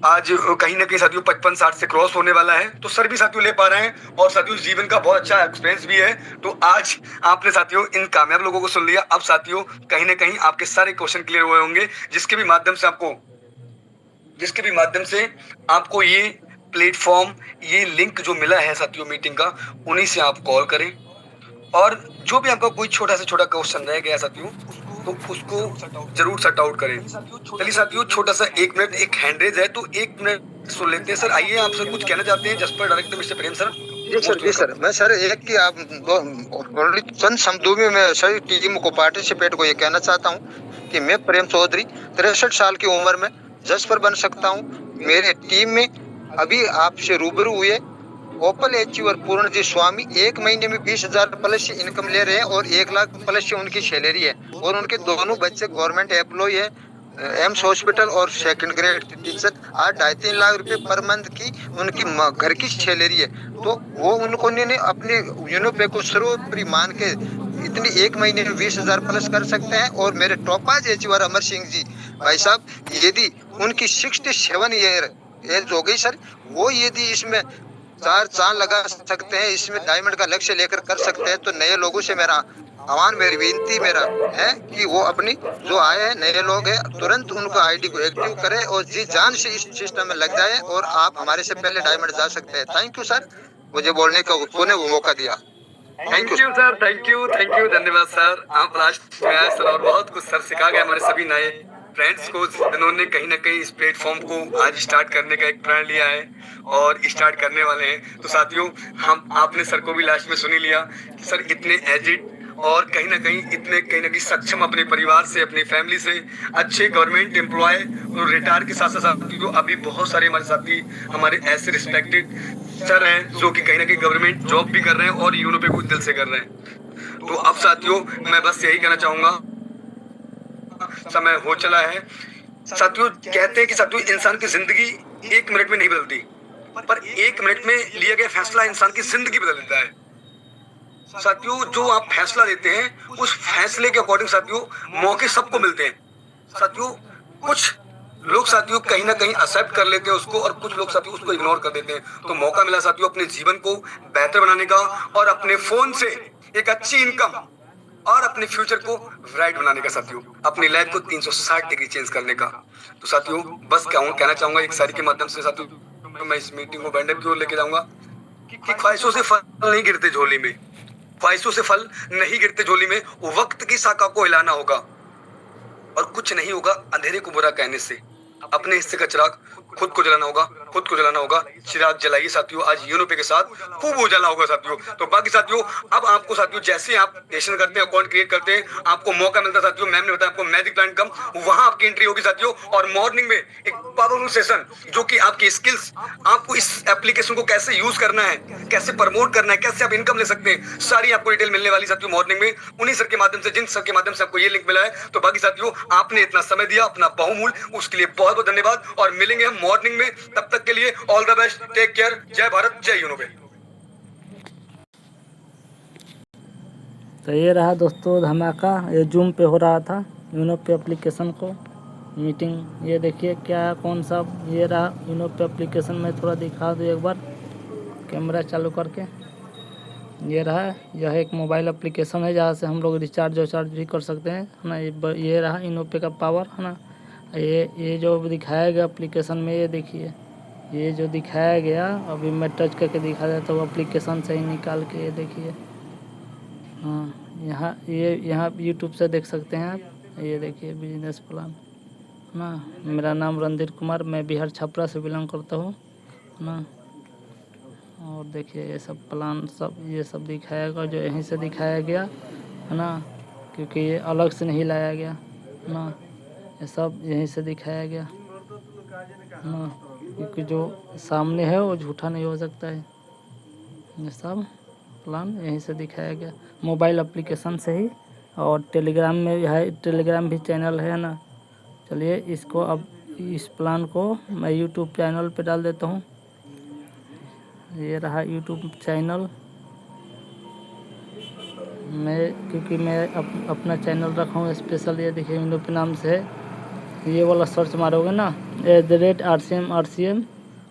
आज कहीं ना कहीं साथियों 55-60 से क्रॉस होने वाला है। तो सर भी साथियों ले पा रहे हैं और साथियों जीवन का बहुत अच्छा एक्सपीरियंस भी है। तो आज आपने साथियों इन कामयाब लोगों को सुन लिया। अब साथियों कहीं ना कहीं आपके सारे क्वेश्चन क्लियर हुए होंगे, जिसके भी माध्यम से आपको ये प्लेटफॉर्म, ये लिंक जो मिला है साथियों मीटिंग का, उन्हीं से आप कॉल करें और जो भी आपका कोई छोटा से छोटा क्वेश्चन रह गया साथियों तो उसको जरूर सट आउट करें। चलिए साथियों छोटा सा 1 मिनट, एक हैंड रेज है तो 1 मिनट सुन लेते हैं। सर आइए, आप सर कुछ कहना चाहते हैं जस्ट पर डायरेक्टर मिस्टर प्रेम सर? जी सर मैं सर एक की आप ऑलरेडी चंद शब्दों में मैं सभी टीम को पार्टिसिपेट को ये कहना चाहता हूँ कि मैं प्रेम चौधरी 63 साल की उम्र में जज पर बन सकता हूँ। मेरे टीम में अभी आपसे रूबरू हुए ओपल अचीवर पूर्ण जी स्वामी 1 महीने में 20,000 प्लस इनकम ले रहे हैं और 1 लाख प्लस उनकी सैलरी है और उनके दोनों बच्चे गवर्नमेंट एम्प्लॉय है, एम्स हॉस्पिटल और सेकंड ग्रेड टीचर। आज 2.5-3 लाख रुपए पर मंथ की उनकी घर की सैलरी है। तो वो उनको ने अपने यूनोपे को सर्वोपरि मान के इतनी 1 महीने में 20,000 प्लस कर सकते हैं। और मेरे टॉपाज अचीवर अमर सिंह जी भाई साहब, यदि उनकी 67 ईयर एज हो गई सर, वो यदि इसमें 4 चांद लगा सकते हैं, इसमें डायमंड का लक्ष्य लेकर कर सकते हैं, तो नए लोगों से मेरा आह्वान, मेरी विनती मेरा है कि वो अपनी जो आए हैं नए लोग हैं तुरंत उनका आईडी को एक्टिव करें और जी जान से इस सिस्टम में लग जाए और आप हमारे से पहले डायमंड जा सकते हैं। थैंक यू सर, मुझे बोलने का पुनः वो मौका दिया। Thank you sir, thank you, धन्यवाद सर। आप लास्ट में आए सर और बहुत कुछ सर सिखा गए हमारे सभी नए फ्रेंड्स को, जिन्होंने कहीं ना कहीं इस प्लेटफॉर्म को आज स्टार्ट करने का एक प्रण लिया है और स्टार्ट करने वाले हैं। तो साथियों आपने सर को भी लास्ट में सुन ही लिया कि सर इतने एजिड और कहीं ना कहीं सक्षम अपने परिवार से, अपनी फैमिली से, अच्छे गवर्नमेंट एम्प्लॉय और रिटायर के साथ साथियों अभी बहुत सारे हमारे साथी हमारे ऐसे रिस्पेक्टेड सर हैं जो कि कहीं ना कहीं गवर्नमेंट जॉब भी कर रहे हैं और यूनो पे कुछ दिल से कर रहे हैं। तो अब साथियों मैं बस यही कहना चाहूंगा, समय हो चला है साथियों। कहते हैं कि साथियों इंसान की जिंदगी 1 मिनट में नहीं बदलती, पर 1 मिनट में लिया गया फैसला इंसान की जिंदगी बदल देता है। साथियों जो आप फैसला लेते हैं उस फैसले के अकॉर्डिंग साथियों मौके सबको मिलते हैं। साथियों कुछ लोग साथियों कहीं ना कहीं एक्सेप्ट कर लेते हैं उसको और कुछ लोग साथियों उसको इग्नोर कर देते हैं। तो मौका मिला साथियों अपने जीवन को बेहतर बनाने का और अपने फोन से एक अच्छी इनकम और अपने फ्यूचर को ब्राइट बनाने का साथियों, अपनी लाइफ को 360 डिग्री चेंज करने का। तो साथियों बस कहना चाहूंगा एक शायरी के माध्यम से साथियों मैं इस मीटिंग को बैंडअप की ओर लेके जाऊंगा कि ख्वाहिशों से फल नहीं गिरते झोली में, ख्वाहिशों से फल नहीं गिरते झोली में, वक्त की शाखा को हिलाना होगा और कुछ नहीं होगा अंधेरे को बुरा कहने से। अपने हिस्से का चिराग खुद को जलाना होगा, चिराग जलाइए साथियों आज यूनो पे के साथ खूब उजाला होगा साथियों। तो बाकी साथियों अब आपको साथियों जैसे आप सेशन करते हैं, अकाउंट क्रिएट करते हैं, आपको मौका मिलता है साथियों, मैम ने बताया आपको मैजिक प्लान कम, वहां आपकी एंट्री होगी साथियों। और मॉर्निंग में एक पावरफुल सेशन जो कि आपकी स्किल्स, आपको इस एप्लीकेशन को कैसे यूज करना है, कैसे प्रमोट करना है, कैसे आप इनकम ले सकते हैं, सारी आपको डिटेल मिलने वाली साथियों मॉर्निंग में उन्हीं सर के माध्यम से, जिन सर के माध्यम से आपको ये लिंक मिला है। तो बाकी साथियों आपने इतना समय दिया अपना बहुमूल्य, उसके लिए बहुत बहुत धन्यवाद और मिलेंगे हम मॉर्निंग में। तब तक के लिए all the best, take care, जय भारत, जय यूनो पे। तो ये रहा दोस्तों धमाका, ये जूम पे हो रहा था यूनो पे एप्लीकेशन को मीटिंग। ये देखिए क्या कौन सा, ये रहा यूनो पे एप्लीकेशन में थोड़ा दिखा दूँ एक बार कैमरा चालू करके। ये रहा, यह एक मोबाइल एप्लीकेशन है जहाँ से हम लोग रिचार्ज भी कर सकते हैं, है ना। ये रहा यूनो पे का पावर, है ना। ये जो दिखाया गया एप्लीकेशन में, ये देखिए ये जो दिखाया गया अभी मैं टच करके दिखा देता तो वो एप्लीकेशन से ही निकाल के, ये देखिए। हाँ यहाँ यूट्यूब से देख सकते हैं आप, ये देखिए बिजनेस प्लान, ना। मेरा नाम रणधीर कुमार, मैं बिहार छपरा से बिलोंग करता हूँ ना। और देखिए ये सब प्लान सब ये सब दिखाएगा जो यहीं से दिखाया गया है ना, क्योंकि ये अलग से नहीं लाया गया ना, ये सब यहीं से दिखाया गया ना, क्योंकि जो सामने है वो झूठा नहीं हो सकता है। ये सब प्लान यहीं से दिखाया गया मोबाइल एप्लीकेशन से ही। और टेलीग्राम में है, टेलीग्राम भी चैनल है ना। चलिए इसको अब इस प्लान को मैं यूट्यूब चैनल पे डाल देता हूँ। ये रहा यूट्यूब चैनल। क्योंकि मैं अपना चैनल रखा हूँ स्पेशल, ये देखिए यूट्यूब के नाम से है। ये वाला सर्च मारोगे ना @RCM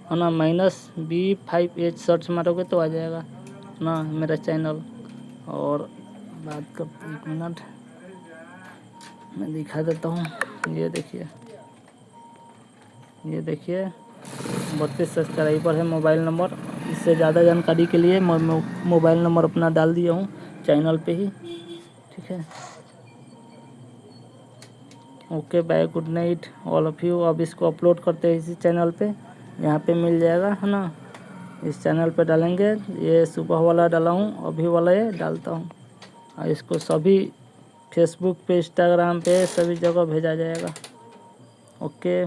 है ना -B5H सर्च मारोगे तो आ जाएगा ना मेरा चैनल। और बात करते 1 मिनट मैं दिखा देता हूँ। ये देखिए 32 सब्सक्राइबर है। मोबाइल नंबर, इससे ज़्यादा जानकारी के लिए मोबाइल नंबर अपना डाल दिया हूँ चैनल पे ही, ठीक है। Okay bye, good night all of you. अब इसको अपलोड करते हैं इसी चैनल पे, यहाँ पे मिल जाएगा है ना। इस चैनल पे डालेंगे, ये सुबह वाला डाला हूँ, अभी वाला ये डालता हूँ। और इसको सभी फेसबुक पे, इंस्टाग्राम पे, सभी जगह भेजा जाएगा। ओके।